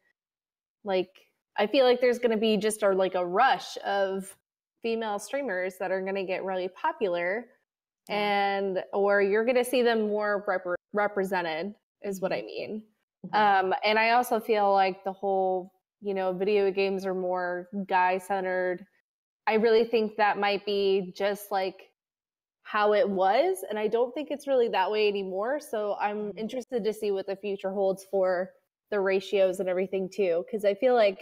I feel like there's going to be just a rush of female streamers that are going to get really popular, or you're going to see them more represented is what I mean. And I also feel like the whole, video games are more guy-centered. I really think that might be just like how it was, and I don't think it's really that way anymore. So I'm interested to see what the future holds for the ratios and everything too, because I feel like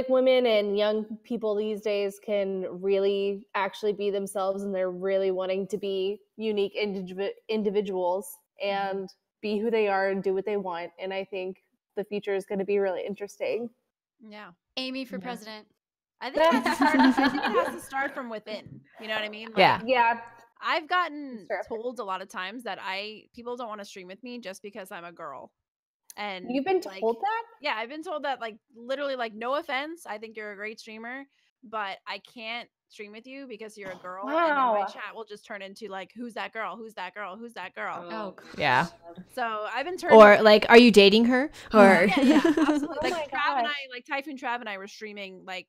women and young people these days can really actually be themselves, and they're really wanting to be unique individuals and be who they are and do what they want. And I think the future is going to be really interesting. Yeah. Amy for president. I think it has to start from within. You know what I mean? Yeah. I've gotten told a lot of times that people don't want to stream with me just because I'm a girl. And you've been told that? Yeah, I've been told that, literally, no offense, I think you're a great streamer, but I can't stream with you because you're a girl. Wow. And then my chat will just turn into who's that girl? Who's that girl? Who's that girl? Oh, yeah. So I've been turned. Or are you dating her? Or yeah, absolutely. Typhoon Trav and I were streaming a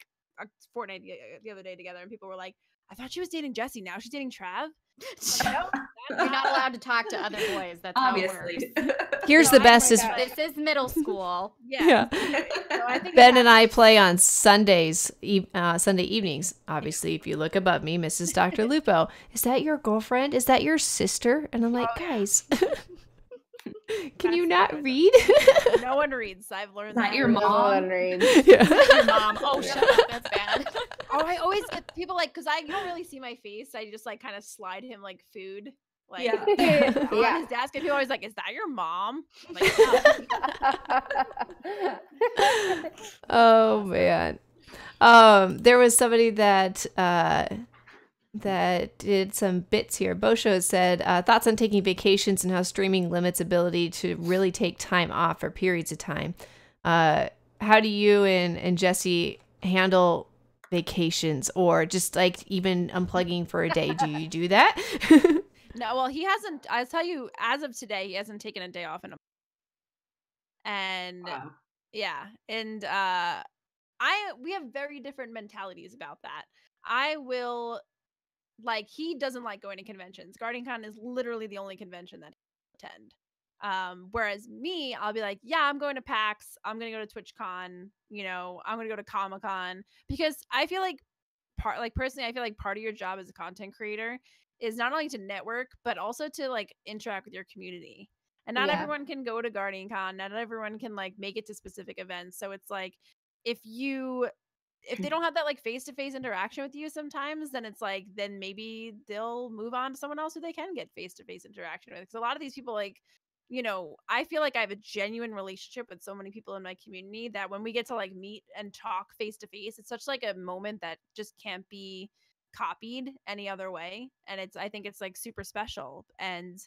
Fortnite the other day together, and people were like, I thought she was dating Jesse. Now she's dating Trav. No, you're not allowed to talk to other boys. That's obviously how it works. Here's the best this is middle school. Yeah. So I think Ben and I play on Sundays, Sunday evenings. Obviously, if you look above me, Mrs. Dr. Lupo, is that your girlfriend? Is that your sister? And I'm like, guys, can you not read? No one reads. I've learned that. Your mom? No one reads. Yeah. Your mom. Oh, shut up. That's bad. Oh, I always get people because you don't really see my face. I just kind of slide him food. On his desk, and people always is that your mom? No. Oh man. There was somebody that did some bits here. Bosho said, thoughts on taking vacations and how streaming limits ability to really take time off for periods of time. How do you and Jesse handle vacations, or just even unplugging for a day? Do you do that? No, well, he hasn't. I'll tell you, as of today, he hasn't taken a day off in a month. And yeah, and we have very different mentalities about that. I will he doesn't like going to conventions. GuardianCon is literally the only convention that he attend. Whereas me, I'll be yeah, I'm going to PAX. I'm going to go to TwitchCon. I'm going to go to Comic-Con, because I feel personally, I feel part of your job as a content creator is not only to network, but also to interact with your community. And not everyone can go to GuardianCon. Not everyone can make it to specific events. So it's if they don't have that face-to-face interaction with you sometimes, then it's then maybe they'll move on to someone else who they can get face-to-face interaction with. Because a lot of these people I feel I have a genuine relationship with so many people in my community that when we get to meet and talk face-to-face, it's such a moment that just can't be copied any other way. And I think it's super special. And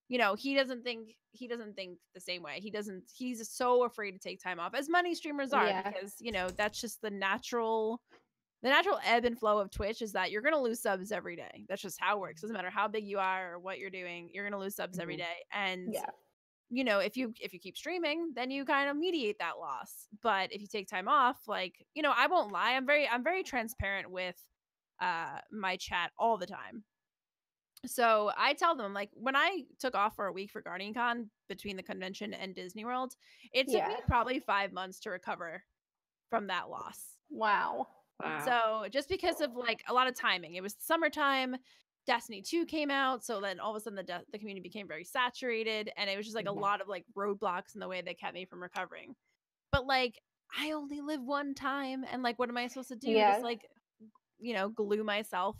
he doesn't think the same way. He's so afraid to take time off, as many streamers are, because that's just the natural ebb and flow of Twitch, is that you're going to lose subs every day. That's just how it works. Doesn't matter how big you are or what you're doing, you're going to lose subs every day. And if you keep streaming, then you kind of mediate that loss. But if you take time off, I won't lie, I'm very transparent with my chat all the time. So I tell them, when I took off for a week for GuardianCon between the convention and Disney World, it took me probably 5 months to recover from that loss. Wow. So just because of a lot of timing, it was summertime, Destiny 2 came out, so then all of a sudden the community became very saturated, and it was just a lot of roadblocks in the way that kept me from recovering. But I only live one time, and like, what am I supposed to do? Yeah. Just like, glue myself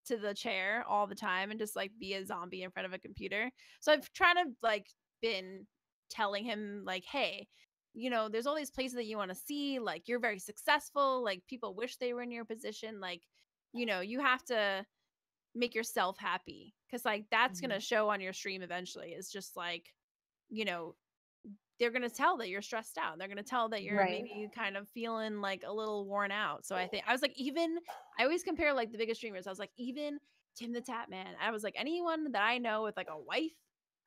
to the chair all the time and just like be a zombie in front of a computer. So I've tried to like been telling him like, hey, there's all these places that you want to see. Like, you're very successful. Like, people wish they were in your position. Like, you have to make yourself happy, because like that's gonna show on your stream eventually. It's just like, they're gonna tell that you're stressed out. They're gonna tell that you're maybe kind of feeling like a little worn out. So I was like, I always compare like the biggest streamers. I was like, even Tim the Tap Man. I was like, anyone that I know with like a wife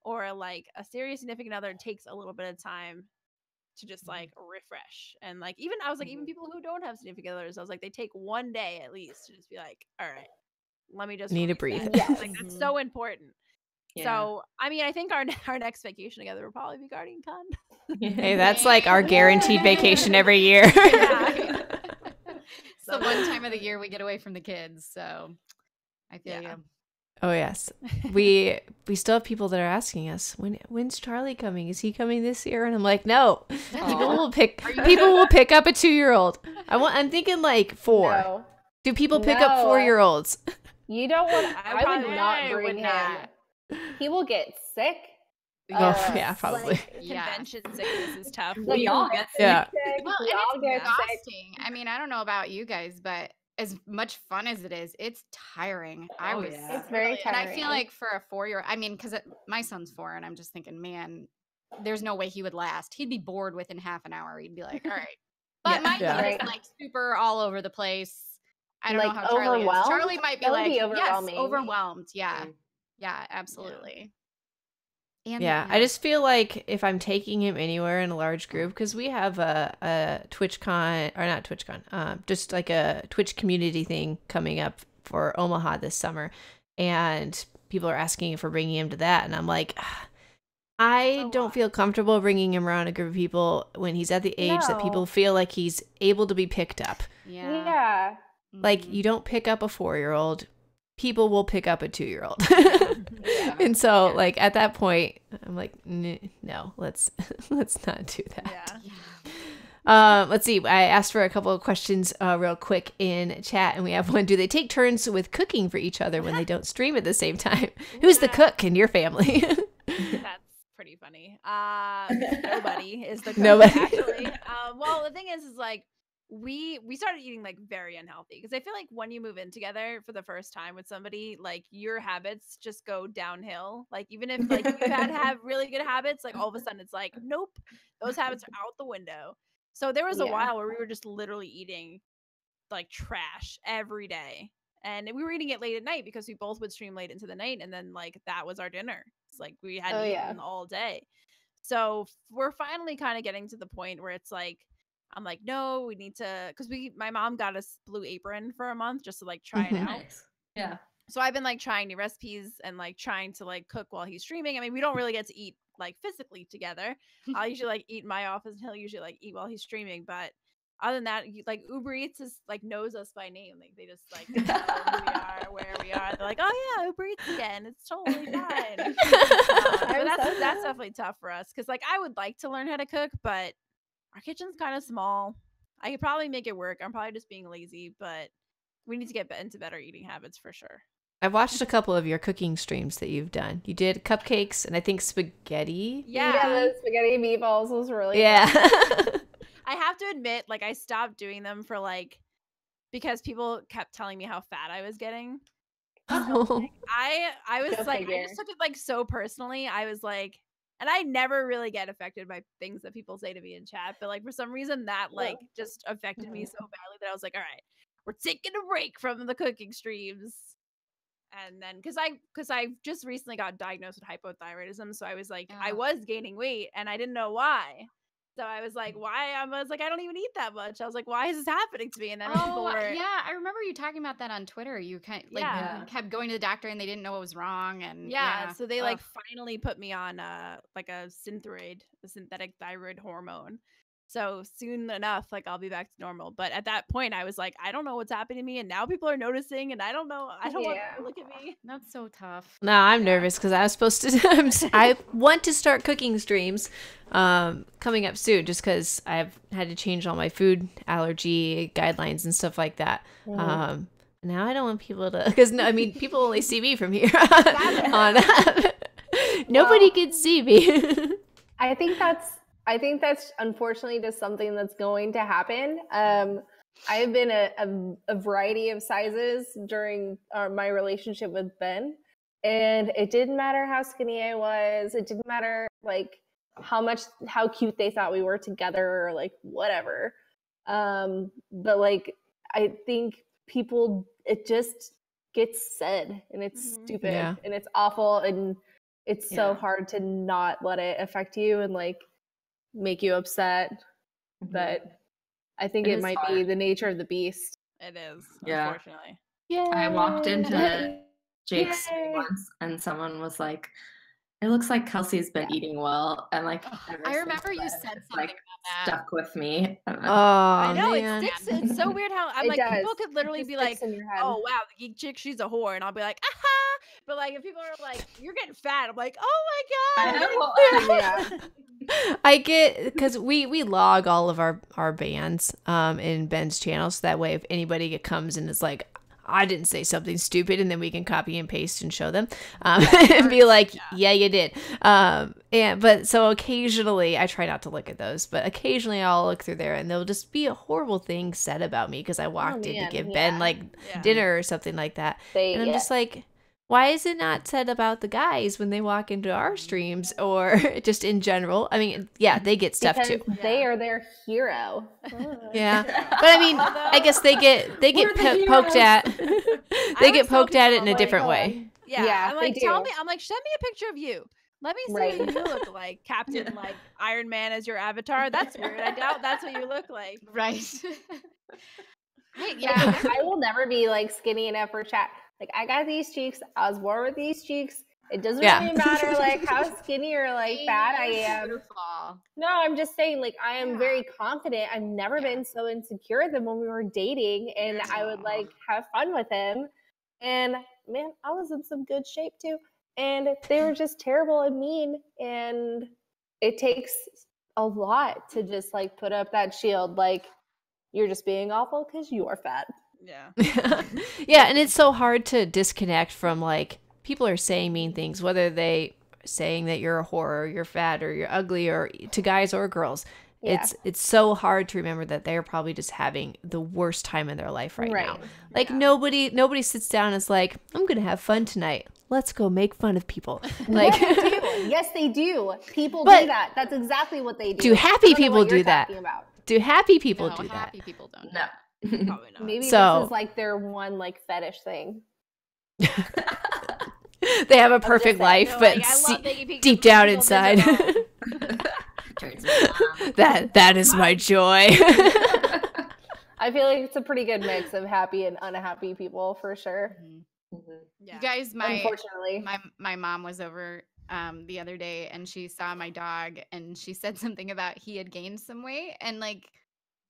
or like a serious significant other takes a little bit of time to just like refresh. And like, even I was like, even people who don't have significant others, I was like, they take one day at least to just be like, all right, let me just need to reset. breathe. Yes. Like, that's so important. Yeah. So, I mean, I think our next vacation together will probably be Guardian Con. Hey, that's like our guaranteed vacation every year. Yeah. It's the one time of the year we get away from the kids, so I feel you. Oh yes, we still have people that are asking us, when's Charlie coming? Is he coming this year? And I'm like, no. People will pick up a 2-year-old. I'm thinking like 4. No. Do people pick up 4-year-olds? You don't want. I would not bring him. not. He will get sick. Oh, yeah, probably. Like, Convention sickness is tough. We all get sick. Yeah. Well, we and all it's get sick. exhausting. I mean, I don't know about you guys, but as much fun as it is, it's tiring. It's very tiring. And I feel like for a 4-year, I mean, because my son's 4, and I'm just thinking, man, there's no way he would last. He'd be bored within half an hour. He'd be like, all right. But my kid is like super all over the place. I don't know how Charlie is. Charlie might be overwhelming. Yes, overwhelmed. Yeah. Yeah, absolutely. And I just feel like if I'm taking him anywhere in a large group, because we have a TwitchCon, or not TwitchCon, just like a Twitch community thing coming up for Omaha this summer, and people are asking if we're bringing him to that, and I'm like, I don't feel comfortable bringing him around a group of people when he's at the age that people feel like he's able to be picked up. Yeah. Like, you don't pick up a 4-year-old. People will pick up a 2-year-old. And so like at that point I'm like, no, let's not do that. Let's see, I asked for a couple of questions real quick in chat, and we have one. Do they take turns with cooking for each other when they don't stream at the same time? Who's the cook in your family? That's pretty funny. Nobody is the cook. Nobody. Actually. Well, the thing is like we started eating like very unhealthy, because I feel like when you move in together for the first time with somebody, like your habits just go downhill. Like, even if like you have really good habits, like all of a sudden it's like, nope, those habits are out the window. So there was a while where we were just literally eating like trash every day, and we were eating it late at night because we both would stream late into the night, and then like that was our dinner. It's like we hadn't eaten all day. So we're finally kind of getting to the point where it's like, I'm like, no, we need to, because my mom got us Blue Apron for a month just to like try it out. Nice. Yeah. So I've been like trying new recipes and like trying to like cook while he's streaming. I mean, we don't really get to eat like physically together. I'll usually like eat in my office, and he'll usually like eat while he's streaming. But other than that, like Uber Eats is like knows us by name. Like they just like know who we are, where we are. They're like, oh yeah, Uber Eats again. It's totally fine. But that's definitely tough for us, because like I would like to learn how to cook, but our kitchen's kind of small. I could probably make it work. I'm probably just being lazy, but we need to get into better eating habits for sure. I've watched a couple of your cooking streams that you've done. You did cupcakes and I think spaghetti. Yeah, the spaghetti meatballs was really I have to admit, like I stopped doing them for like, because people kept telling me how fat I was getting. So, like, I was like, I just took it like so personally. I was like, and I never really get affected by things that people say to me in chat, but like for some reason that like just affected me so badly that I was like, all right, we're taking a break from the cooking streams. And then because I just recently got diagnosed with hypothyroidism, so I was like, I was gaining weight and I didn't know why. So I was like, why? I was like, I don't even eat that much. I was like, why is this happening to me? And then people were, I remember you talking about that on Twitter. You kind of, like kept going to the doctor and they didn't know what was wrong. And so they like finally put me on like a Synthroid, a synthetic thyroid hormone. So soon enough, like I'll be back to normal. But at that point, I was like, I don't know what's happening to me, and now people are noticing, and I don't know. I don't want people to look at me. That's so tough. No, I'm nervous because I was supposed to. I want to start cooking streams coming up soon, just because I've had to change all my food allergy guidelines and stuff like that. Now I don't want people to, because I mean, people only see me from here. Nobody can see me. I think that's unfortunately just something that's going to happen. I've been a variety of sizes during my relationship with Ben, and it didn't matter how skinny I was. It didn't matter like how cute they thought we were together or like whatever. But like I think people, it just gets said, and it's stupid and it's awful, and it's so hard to not let it affect you and like make you upset. But I think it might be the nature of the beast. It is, Yeah. unfortunately. Yeah. I walked into Jake's once and someone was like, it looks like Kelsey's been eating well. And like, I remember you said something like, about that. stuck with me. I know, man. it sticks. It's so weird how I'm It like, does. people could literally be like, in your head. oh wow, the Geek Chick, she's a whore, and I'll be like, aha. But like, if people are like, you're getting fat, I'm like, oh my god. I get, because we log all of our bands in Ben's channel, so that way if anybody comes and is like, I didn't say something stupid, and then we can copy and paste and show them and be like, yeah, you did. But so occasionally I try not to look at those, but occasionally I'll look through there and there'll just be a horrible thing said about me because I walked in to give Ben like dinner or something like that. And I'm just like, why is it not said about the guys when they walk into our streams or just in general? I mean, yeah, they get stuff too. They are their hero. Yeah, but I mean, I guess they get poked at. They get poked at it in a different way. Yeah, I'm like, tell me. I'm like, send me a picture of you. Let me see what you look like, Captain, like Iron Man as your avatar. That's weird. I doubt that's what you look like. Right. Yeah, I will never be like skinny enough for chat. Like, I got these cheeks. I was born with these cheeks. It doesn't really matter like how skinny or like fat I am. Beautiful. No, I'm just saying, like, I am very confident. I've never been so insecure than when we were dating, and I would like have fun with him. And man, I was in some good shape too. And they were just terrible and mean. And it takes a lot to just like put up that shield. Like, you're just being awful because you are fat. Yeah. Yeah, and it's so hard to disconnect from like people are saying mean things, whether they saying that you're a whore or you're fat or you're ugly, or to guys or girls. Yeah. It's so hard to remember that they're probably just having the worst time in their life right now. Like nobody sits down and is like, I'm gonna have fun tonight. Let's go make fun of people. Like, yes, they do. People do that. That's exactly what they do. Do happy people do that? Do happy people do that? Happy people don't. No. Probably not. Maybe this is like their one like fetish thing. They have a perfect life, but deep down inside, that is my joy. I feel like it's a pretty good mix of happy and unhappy people for sure. Yeah. You guys, unfortunately, my mom was over the other day and she saw my dog and she said something about he had gained some weight, and like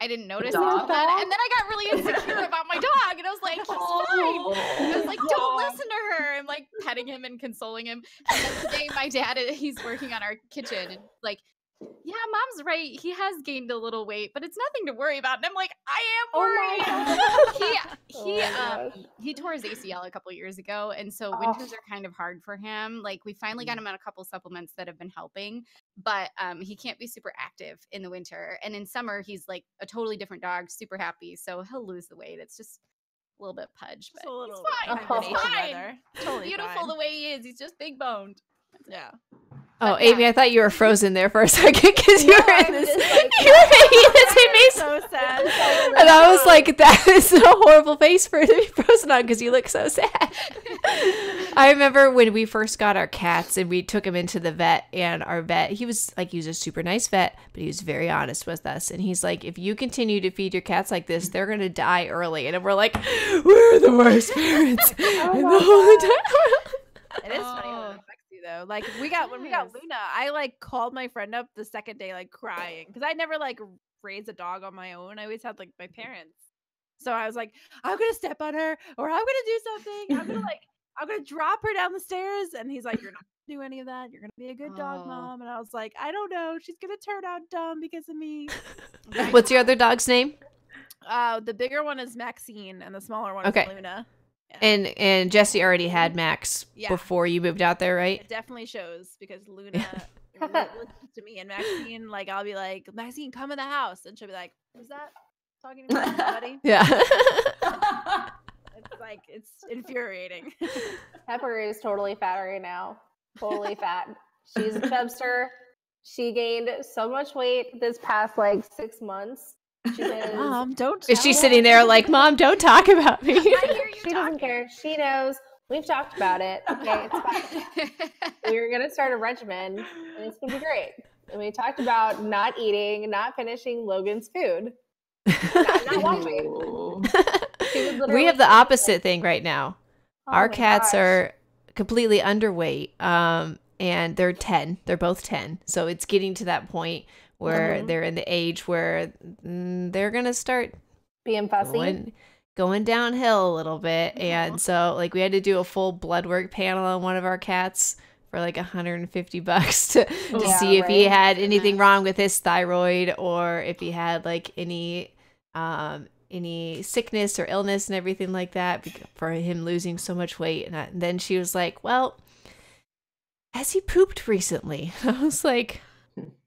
I didn't notice it. And then I got really insecure about my dog, and I was like, he's fine. I was like, don't listen to her. I'm like petting him and consoling him. And then today my dad, he's working on our kitchen, and like, yeah, mom's right. He has gained a little weight, but it's nothing to worry about. And I'm like, I am worried. He tore his ACL a couple years ago, and so winters are kind of hard for him. Like, we finally got him on a couple supplements that have been helping, but he can't be super active in the winter. And in summer, he's like a totally different dog, super happy. So he'll lose the weight. It's just a little bit pudge, but he's fine. He's fine. Totally beautiful fine. The way he is. He's just big boned. Yeah. Oh, Amy, I thought you were frozen there for a second because you were in this. You were making this face so sad, and I was like, "That is a horrible face for it to be frozen on because you look so sad." I remember when we first got our cats and we took him into the vet, and our vet, he was a super nice vet, but he was very honest with us, and he's like, "If you continue to feed your cats like this, they're gonna die early," and we're like, "We're the worst parents in the whole entire world." It is funny how it affects you though. Like when we got Luna, I like called my friend up the second day like crying because I never like raise a dog on my own. I always had like my parents. So I was like, I'm gonna step on her, or I'm gonna do something. I'm gonna drop her down the stairs. And he's like, you're not gonna do any of that. You're gonna be a good dog, Mom. And I was like, I don't know. She's gonna turn out dumb because of me. What's your other dog's name? The bigger one is Maxine, and the smaller one is Luna. Yeah. And Jesse already had Max before you moved out there, right? It definitely shows because Luna listens to me, and Maxine, like, I'll be like, Maxine, come in the house, and she'll be like, who's that talking to me, buddy? Yeah. It's like, it's infuriating. Pepper is totally fat right now. Totally fat. She's a chubster. She gained so much weight this past like 6 months. She says, Mom, don't. Is she sitting there like, Mom, don't talk about me? She doesn't care. She knows. We've talked about it. Okay, it's fine. We're gonna start a regimen, and it's gonna be great. And we talked about not eating, not finishing Logan's food, not watching. We have the opposite thing right now. Our cats gosh. are completely underweight, and they're 10. They're both 10. So it's getting to that point where they're in the age where they're gonna start being fussy, going downhill a little bit. And so like we had to do a full blood work panel on one of our cats for like $150 to see if he had anything wrong with his thyroid, or if he had like any sickness or illness and everything like that for him losing so much weight. And then she was like, well, has he pooped recently? I was like,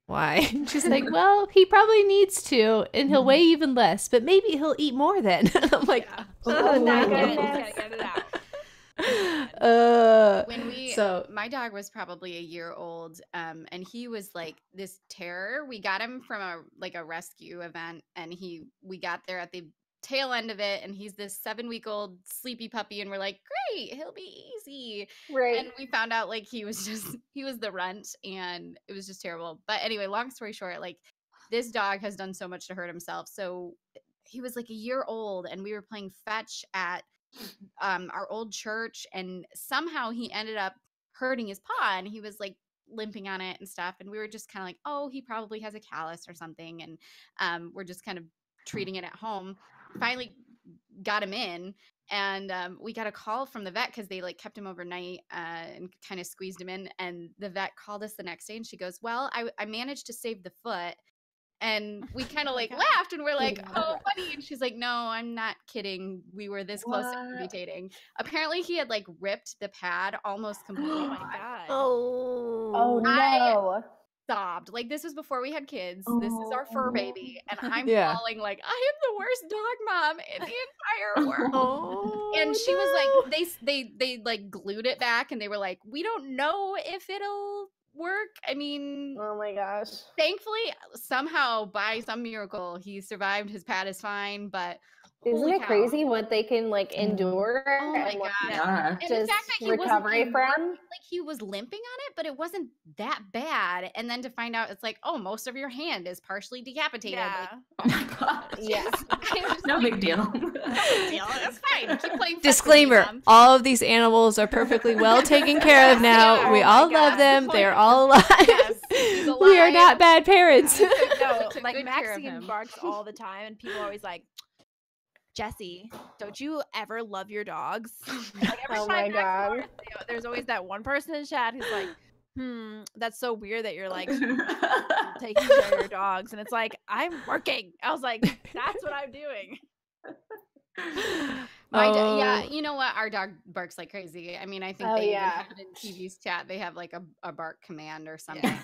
why? And she's like, well, he probably needs to, and he'll weigh even less, but maybe he'll eat more then. And I'm like, oh my goodness. Get it out. My dog was probably a year old, and he was like this terror. We got him from a rescue event, and we got there at the tail end of it, and he's this 7-week-old sleepy puppy, and we're like, great, he'll be easy, right? And we found out like he was the runt, and it was just terrible. But anyway, long story short, like this dog has done so much to hurt himself. So he was like a year old, and we were playing fetch at our old church, and somehow he ended up hurting his paw, and he was like limping on it and stuff, and we were just kind of like, oh, he probably has a callus or something, and we're just kind of treating it at home. Finally got him in, and we got a call from the vet because they like kept him overnight and kind of squeezed him in, and the vet called us the next day, and she goes, well, I managed to save the foot. And we kind of like laughed, and we're like, oh, funny. And she's like, no, I'm not kidding. We were this close to amputating. Apparently he had like ripped the pad almost completely. Oh my God. Oh no. I sobbed. Like, this was before we had kids. This is our fur baby. And I'm falling like, I am the worst dog mom in the entire world. And she was like, they like glued it back, and they were like, we don't know if it'll work. I mean, oh my gosh. Thankfully, somehow by some miracle, he survived. His pad is fine, but isn't it crazy what they can like endure? Oh my God. Yeah. And the fact that he recovery from, like he was limping on it, but it wasn't that bad. And then to find out it's like, oh, most of your hand is partially decapitated. Yeah. Oh my God. yeah. No big deal. No big deal. It's fine. Keep playing. Disclaimer: all of these animals are perfectly well taken care of now. We all love them. They're all alive. Yes, We are not bad parents. No, like good care of Maxine him. barks all the time, and people are always like, Jesse, don't you ever love your dogs? Like every Oh time my God. Max barks, there's always that one person in chat who's like, that's so weird that you're like taking care of your dogs. And it's like, I'm working. I was like, that's what I'm doing. Yeah, you know what? Our dog barks like crazy. I mean, I think they even yeah. have it in TV's chat. They have like a bark command or something.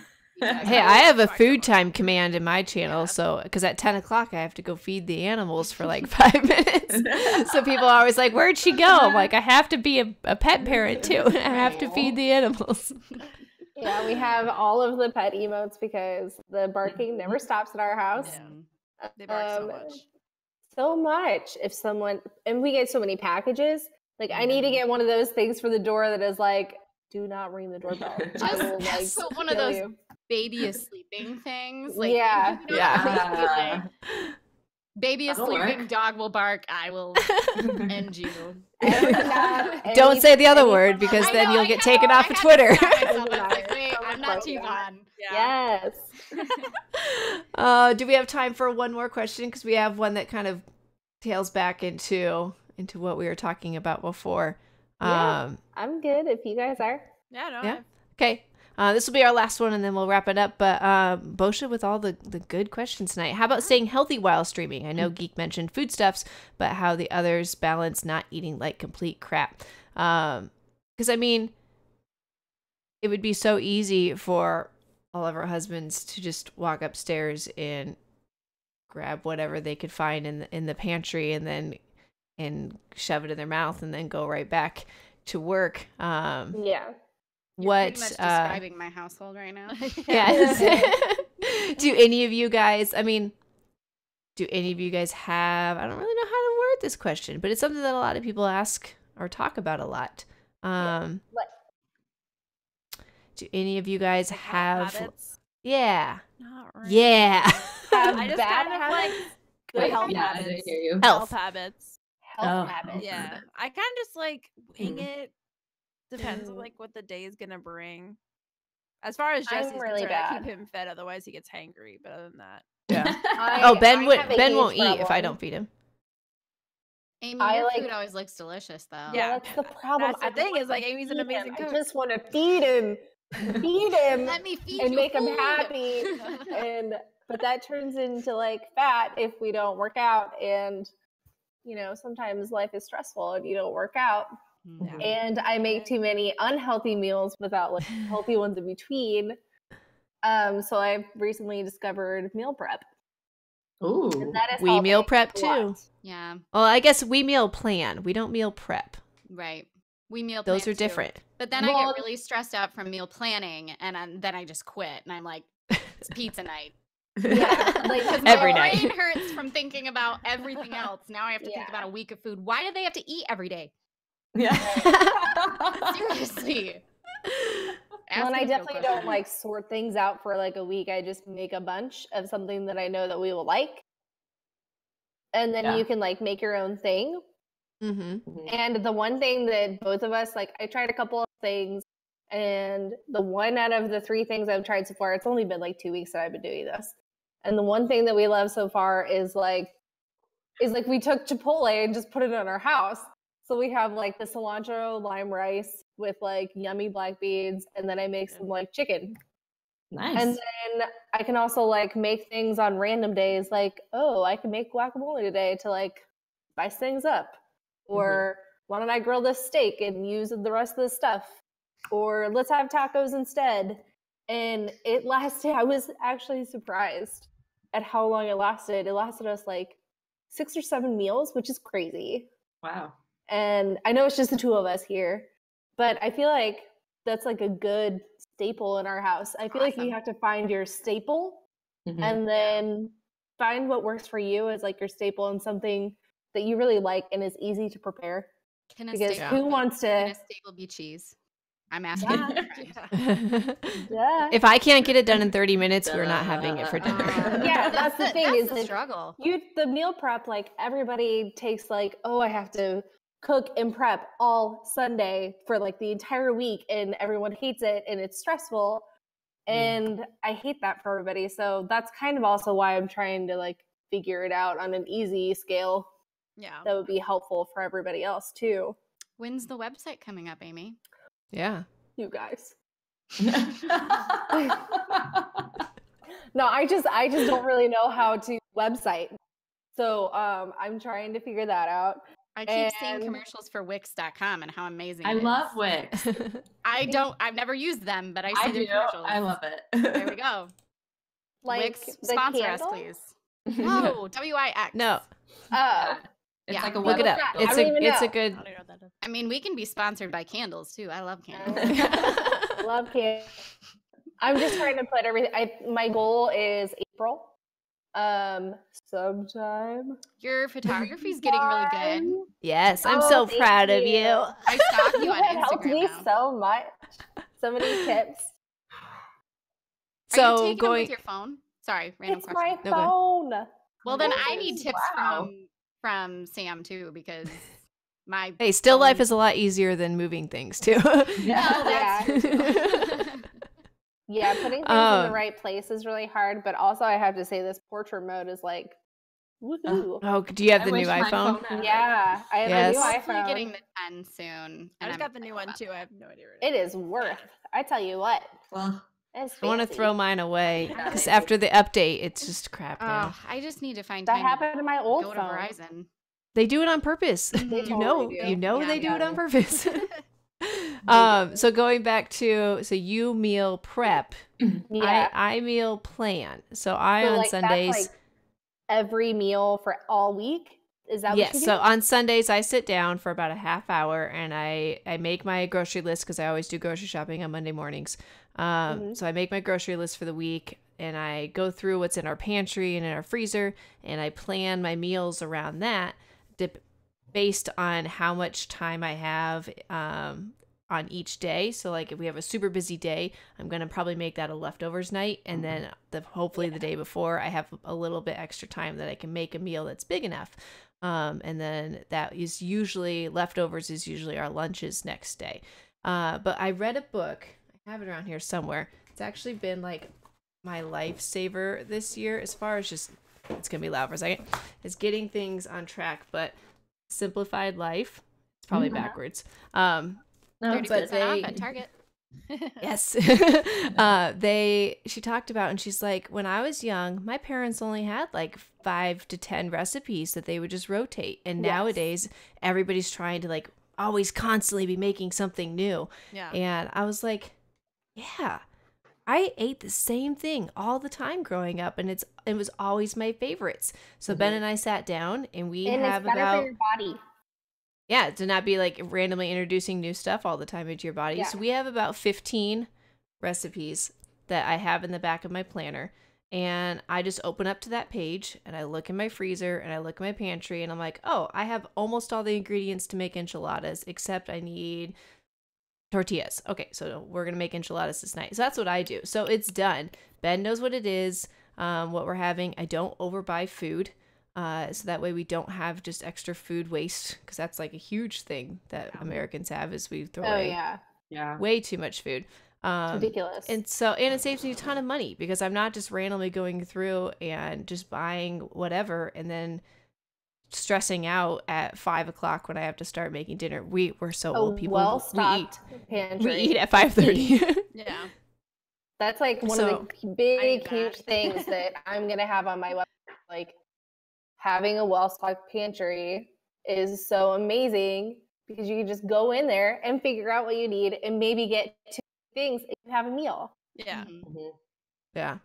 Hey, I have a food time command in my channel, so because at 10 o'clock I have to go feed the animals for like 5 minutes. So people are always like, "Where'd she go?" I'm like, I have to be a pet parent too. I have to feed the animals. Yeah, we have all of the pet emotes because the barking never stops at our house. Yeah. They bark so much. So much. If someone, and we get so many packages, like I need to get one of those things for the door that is like, do not ring the doorbell. I will, like, So one of kill those you. baby is sleeping things. Like, Yeah. you know, Baby is That'll sleeping, work. dog will bark. I will end you. Don't say the other word because then you'll get taken off of Twitter. I was like, wait, I'm not T-Von. Yes. Do we have time for one more question? Because we have one that kind of tails back into what we were talking about before. Yeah, I'm good if you guys are. Yeah, no. Yeah. Okay. This will be our last one, and then we'll wrap it up. But Bosha, with all the good questions tonight, how about staying healthy while streaming? I know Geek mentioned foodstuffs, but how the others balance not eating like complete crap. Because, I mean, it would be so easy for all of our husbands to just walk upstairs and grab whatever they could find in the pantry and shove it in their mouth and then go right back to work. Yeah. You're pretty much describing my household right now. Yes. Do any of you guys have, I don't really know how to word this question, but it's something that a lot of people ask or talk about a lot. Do any of you guys have habits? Yeah. Not really. Yeah. I just kind of like good health yeah, I habits. didn't hear you. Health habits. Health habits. Yeah. I kind of just like wing it. Depends on Mm. like what the day is gonna bring. As far as I'm Jesse's really concerned, I bad. keep him fed, otherwise he gets hangry. But other than that, Yeah. Ben have a Ben huge won't eat if I problem. don't feed him. Amy, I your like- food always looks delicious, though. Yeah. That's the problem. That's the thing is like Amy's an feed him. amazing I cook. just want to feed him, Let me feed and you make him food. happy. But that turns into like fat if we don't work out, and sometimes life is stressful and you don't work out. Yeah. And I make too many unhealthy meals without like healthy ones in between. So I've recently discovered meal prep. Ooh. And that is We meal helping prep a lot. too. Yeah, Well, I guess we meal plan. We don't meal prep. right. We meal Those plan are too. different. But then I Well- get really stressed out from meal planning, and then I just quit, and I'm like, it's pizza night. Yeah, like Every My night. brain hurts from thinking about everything else. Now I have to think Yeah. about a week of food. Why do they have to eat every day? Yeah. Seriously. Well, and I Asking real definitely don't questions. like sort things out for like a week. I just make a bunch of something that I know that we will like. And then Yeah. you can like make your own thing. Mm-hmm. And the one thing that both of us, like I tried a couple of things, and the one out of the 3 things I've tried so far, it's only been like 2 weeks that I've been doing this. And the one thing that we love so far is like we took Chipotle and just put it in our house. So we have like the cilantro lime rice with like yummy black beans, and then I make some like chicken. Nice. And then I can also like make things on random days, like, oh, I can make guacamole today to like spice things up. Or why don't I grill this steak and use the rest of the stuff? Or let's have tacos instead. And it lasted, I was actually surprised at how long it lasted. It lasted us like 6 or 7 meals, which is crazy. Wow. And I know it's just the 2 of us here, but I feel like that's like a good staple in our house. I feel like you Awesome. have to find your staple Mhm. and then find what works for you as like your staple and something that you really like and is easy to prepare. Can a Because staple who be- wants Can to? a staple be cheese? I'm asking. Yeah, If I can't get it done in 30 minutes, we're not having it for dinner. Yeah, that's the thing, That's is the that struggle. the meal prep, like everybody takes like, oh, I have to cook and prep all Sunday for like the entire week, and everyone hates it and it's stressful. And I hate that for everybody. So that's kind of also why I'm trying to like figure it out on an easy scale yeah. that would be helpful for everybody else too. When's the website coming up, Amy? Yeah. You guys. No, I just don't really know how to website. So I'm trying to figure that out. I keep seeing And- commercials for Wix.com and how amazing I it love is. Wix. I've never used them, but I see I their do. commercials. I love it. There we go. Like Wix, the sponsor candle? us, please. No, W-I-X. No, Oh, It's Yeah. like a look it up. that? I It's don't even it's a know. good. I don't even know what that is. I mean, we can be sponsored by candles too. I love candles. love candle. I'm just trying to put everything. My goal is April. Sometime. Your photography's getting really good. Yes, I'm Oh, so thank proud of you. you. I stalk you You on have helped Instagram me now. so much. So many tips. Are you So taking them going. with your phone? Sorry, random It's question. my No, go ahead. phone. Well, then I need tips Wow. from Sam too, because my Hey, still life phone- is a lot easier than moving things too. Well, that's true too. Yeah, putting things in the right place is really hard, but also I have to say this portrait mode is like, woohoo. Oh, do you have the I new wish my iPhone? phone had it. Yeah, I have Yes. a new Hopefully iPhone. getting the 10 soon. I and just I'm got the new excited one about too. that. I have no idea. It is worth. I tell you what. Well, It's I want to fancy. throw mine away Yeah, because they after the update, it's just crap now. Oh, I just need to find That time to happened to my old go to phone. Verizon. They do it on purpose. They You totally know, do. you know Yeah, they do it on yeah. purpose. So going back to you meal prep, Yeah. I meal plan. So I So, on like, Sundays. that's like every meal for all week? Is that Yes. what you do? So on Sundays, I sit down for about a half hour and I make my grocery list because I always do grocery shopping on Monday mornings. So I make my grocery list for the week and I go through what's in our pantry and in our freezer and I plan my meals around that based on how much time I have on each day. So like if we have a super busy day, I'm going to probably make that a leftovers night. And then hopefully the day before I have a little bit extra time that I can make a meal that's big enough. And then that is usually leftovers is usually our lunches next day. But I read a book. I have it around here somewhere. It's actually been like my lifesaver this year as far as just, it's going to be loud for a second, is getting things on track. But Simplified Life, it's probably backwards. no, it's but 30% they- off at Target. Yes. She talked about, and she's like, when I was young, my parents only had like 5 to 10 recipes that they would just rotate. And nowadays everybody's trying to like always constantly be making something new. Yeah. And I was like, yeah, I ate the same thing all the time growing up and it was always my favorites. So Ben and I sat down and we and have it's better about for your body. yeah, to not be like randomly introducing new stuff all the time into your body. Yeah. So we have about 15 recipes that I have in the back of my planner. And I just open up to that page and I look in my freezer and I look in my pantry and I'm like, oh, I have almost all the ingredients to make enchiladas, except I need tortillas. Okay, so we're going to make enchiladas this night. So that's what I do. So it's done. Ben knows what it is, what we're having. I don't overbuy food. So that way we don't have just extra food waste, because that's like a huge thing that Americans have is we throw away way too much food. It's ridiculous. And it saves me a ton of money because I'm not just randomly going through and just buying whatever and then stressing out at 5 o'clock when I have to start making dinner. We're so old people. Well-stocked pantry. We eat at 5:30. Yeah. That's like one of the big, huge things that I'm going to have on my website. Like, having a well-stocked pantry is so amazing because you can just go in there and figure out what you need and maybe get 2 things and you have a meal. Yeah. Yeah.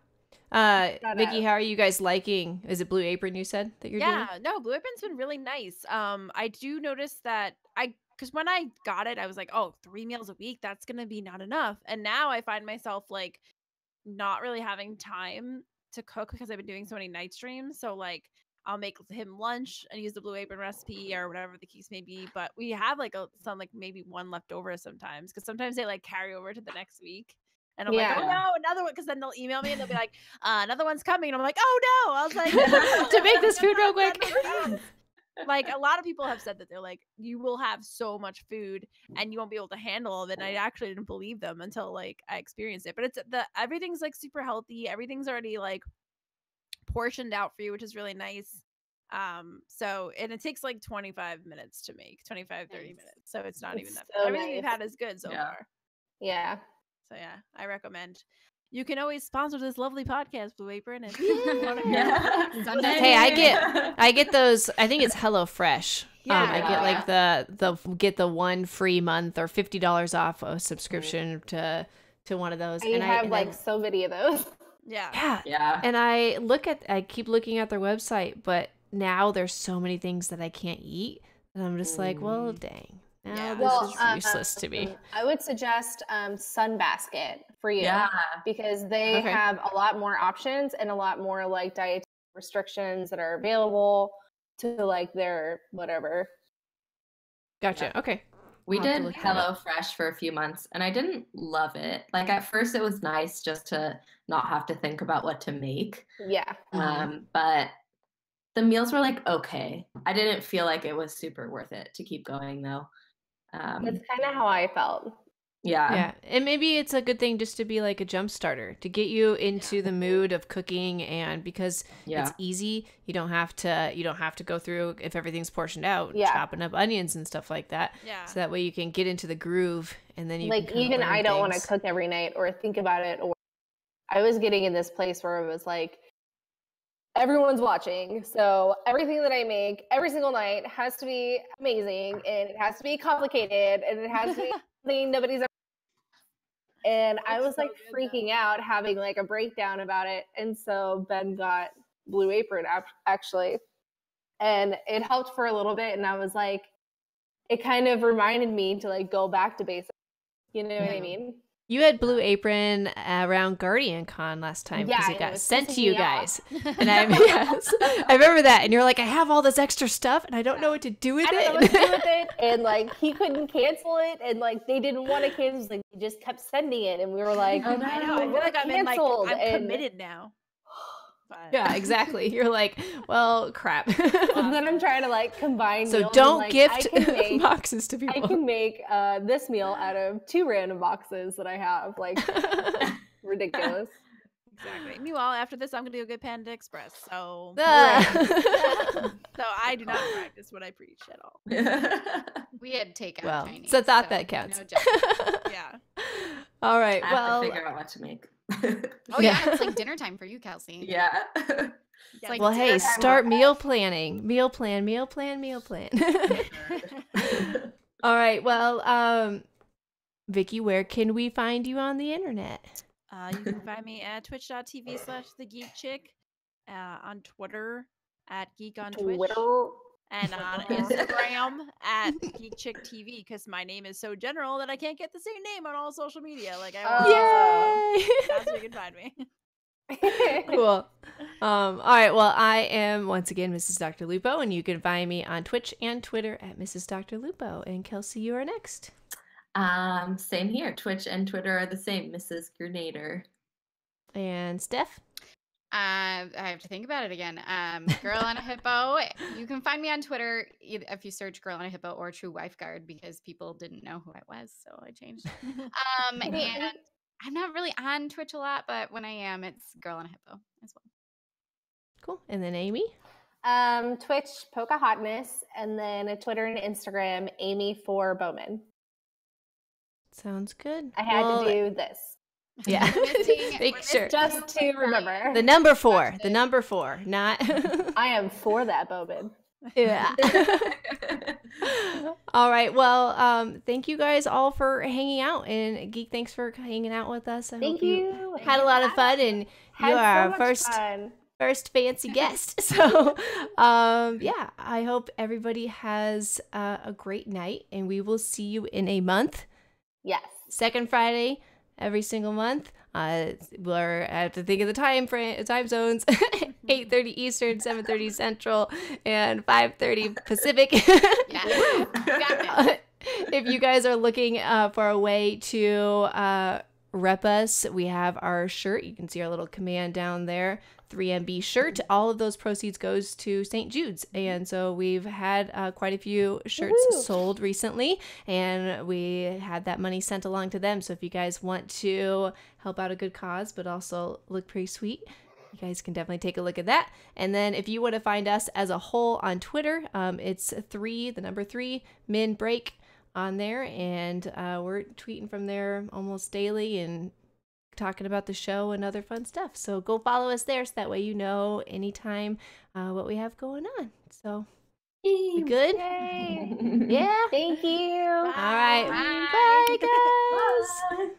Vicky, how are you guys liking? Is it Blue Apron you said that you're doing? Yeah, no, Blue Apron's been really nice. I do notice that because when I got it, I was like, oh, 3 meals a week, that's gonna be not enough. And now I find myself like not really having time to cook because I've been doing so many night streams. So like I'll make him lunch and use the Blue Apron recipe or whatever the case may be. But we have like some like maybe one left over sometimes because sometimes they like carry over to the next week. And I'm like, oh no, another one. Because then they'll email me and they'll be like, another one's coming. And I'm like, oh no. I was like, to make this food real quick. Like a lot of people have said that they're like, you will have so much food and you won't be able to handle all of it. And I actually didn't believe them until like I experienced it. But it's everything's like super healthy. Everything's already like portioned out for you, which is really nice. So and it takes like 25 minutes to make, 30 minutes. So it's not even that bad. So Everything we've had is good so far. Yeah. So yeah, I recommend. You can always sponsor this lovely podcast, Blue Apron. And Hey, I get those. I think it's HelloFresh. I get like the 1 free month or $50 off a subscription to one of those. And I have like so many of those. Yeah. And I keep looking at their website, but now there's so many things that I can't eat, and I'm just like, well, dang. Now this is useless to me. I would suggest Sunbasket for you because they have a lot more options and a lot more like dietary restrictions that are available to like their whatever. Gotcha. Okay. We did HelloFresh for a few months and I didn't love it. Like at first it was nice just to not have to think about what to make. Yeah. But the meals were like okay. I didn't feel like it was super worth it to keep going though. That's kind of how I felt. Yeah, and maybe it's a good thing just to be like a jump starter to get you into the mood of cooking, and because it's easy, you don't have to go through, if everything's portioned out, chopping up onions and stuff like that. Yeah. So that way you can get into the groove, and then you like can even I don't want to cook every night or think about it. Or I was getting in this place where it was like everyone's watching, so everything that I make every single night has to be amazing, and it has to be complicated, and it has to be something nobody's ever. And I was like freaking out, having like a breakdown about it. And so Ben got Blue Apron actually, and it helped for a little bit. And I was like, it kind of reminded me to like go back to basics. You know what I mean? You had Blue Apron around Guardian Con last time because it got sent to you guys. And I remember that. And you're like, I have all this extra stuff and I don't know what to do with it. I don't know what to do with it. And like, he couldn't cancel it. And like, they didn't want to cancel. Like, they just kept sending it. And we were like, I know. I feel like I'm committed now. But... Yeah, exactly. You're like, well, crap. And then I'm trying to like combine. So don't gift boxes to people. I can make this meal out of 2 random boxes that I have. Like, ridiculous. Exactly. Meanwhile, after this, I'm gonna go get Panda Express. So, so I do not practice what I preach at all. We had takeout. Well, Chinese, so that counts. No yeah. All right. I have to figure out what to make. Oh yeah, it's like dinner time for you, Kelsey. Yeah. It's like, well, hey, start meal planning. Meal plan. All right. Well, Vicky, where can we find you on the internet? You can find me at twitch.tv/TheGeekChick, on Twitter at Geek on Twitch, and on Instagram at GeekChickTV, because my name is so general that I can't get the same name on all social media. Like Yay! So that's where you can find me. Cool. All right. Well, I am once again Mrs. Dr. Lupo, and you can find me on Twitch and Twitter at Mrs. Dr. Lupo. And Kelsey, you are next. Same here. Twitch and Twitter are the same, Mrs. Grenader. And Steph? I have to think about it again. Girl on a Hippo. You can find me on Twitter if you search Girl on a Hippo or True Wife Guard, because people didn't know who I was, so I changed. And I'm not really on Twitch a lot, but when I am, it's Girl on a Hippo as well. Cool. And then Amy? Twitch, Pocahotness, and then a Twitter and Instagram, Amy4Bowman. Sounds good. I had to do this. Yeah. Make sure. Just to remember. The number 4. The number 4. Not. I am for that, Bowman. Yeah. All right. Well, thank you guys all for hanging out. And Geek, thanks for hanging out with us. I hope you had a lot of fun. And you are our first fancy guest. So, yeah, I hope everybody has a great night. And we will see you in a month. Yes. Second Friday every single month. I have to think of the time zones. 8:30 Eastern, 7:30 Central, and 5:30 Pacific. Yeah. Got it. If you guys are looking for a way to rep us, we have our shirt. You can see our little command down there. 3MB shirt. All of those proceeds goes to St. Jude's, and so we've had quite a few shirts sold recently, and we had that money sent along to them. So if you guys want to help out a good cause but also look pretty sweet, you guys can definitely take a look at that. And then if you want to find us as a whole on Twitter, it's 3 min break on there, and we're tweeting from there almost daily and talking about the show and other fun stuff. So go follow us there, so that way you know anytime what we have going on. So we good? Yay. Yeah. Thank you. All right. Bye, guys. Bye.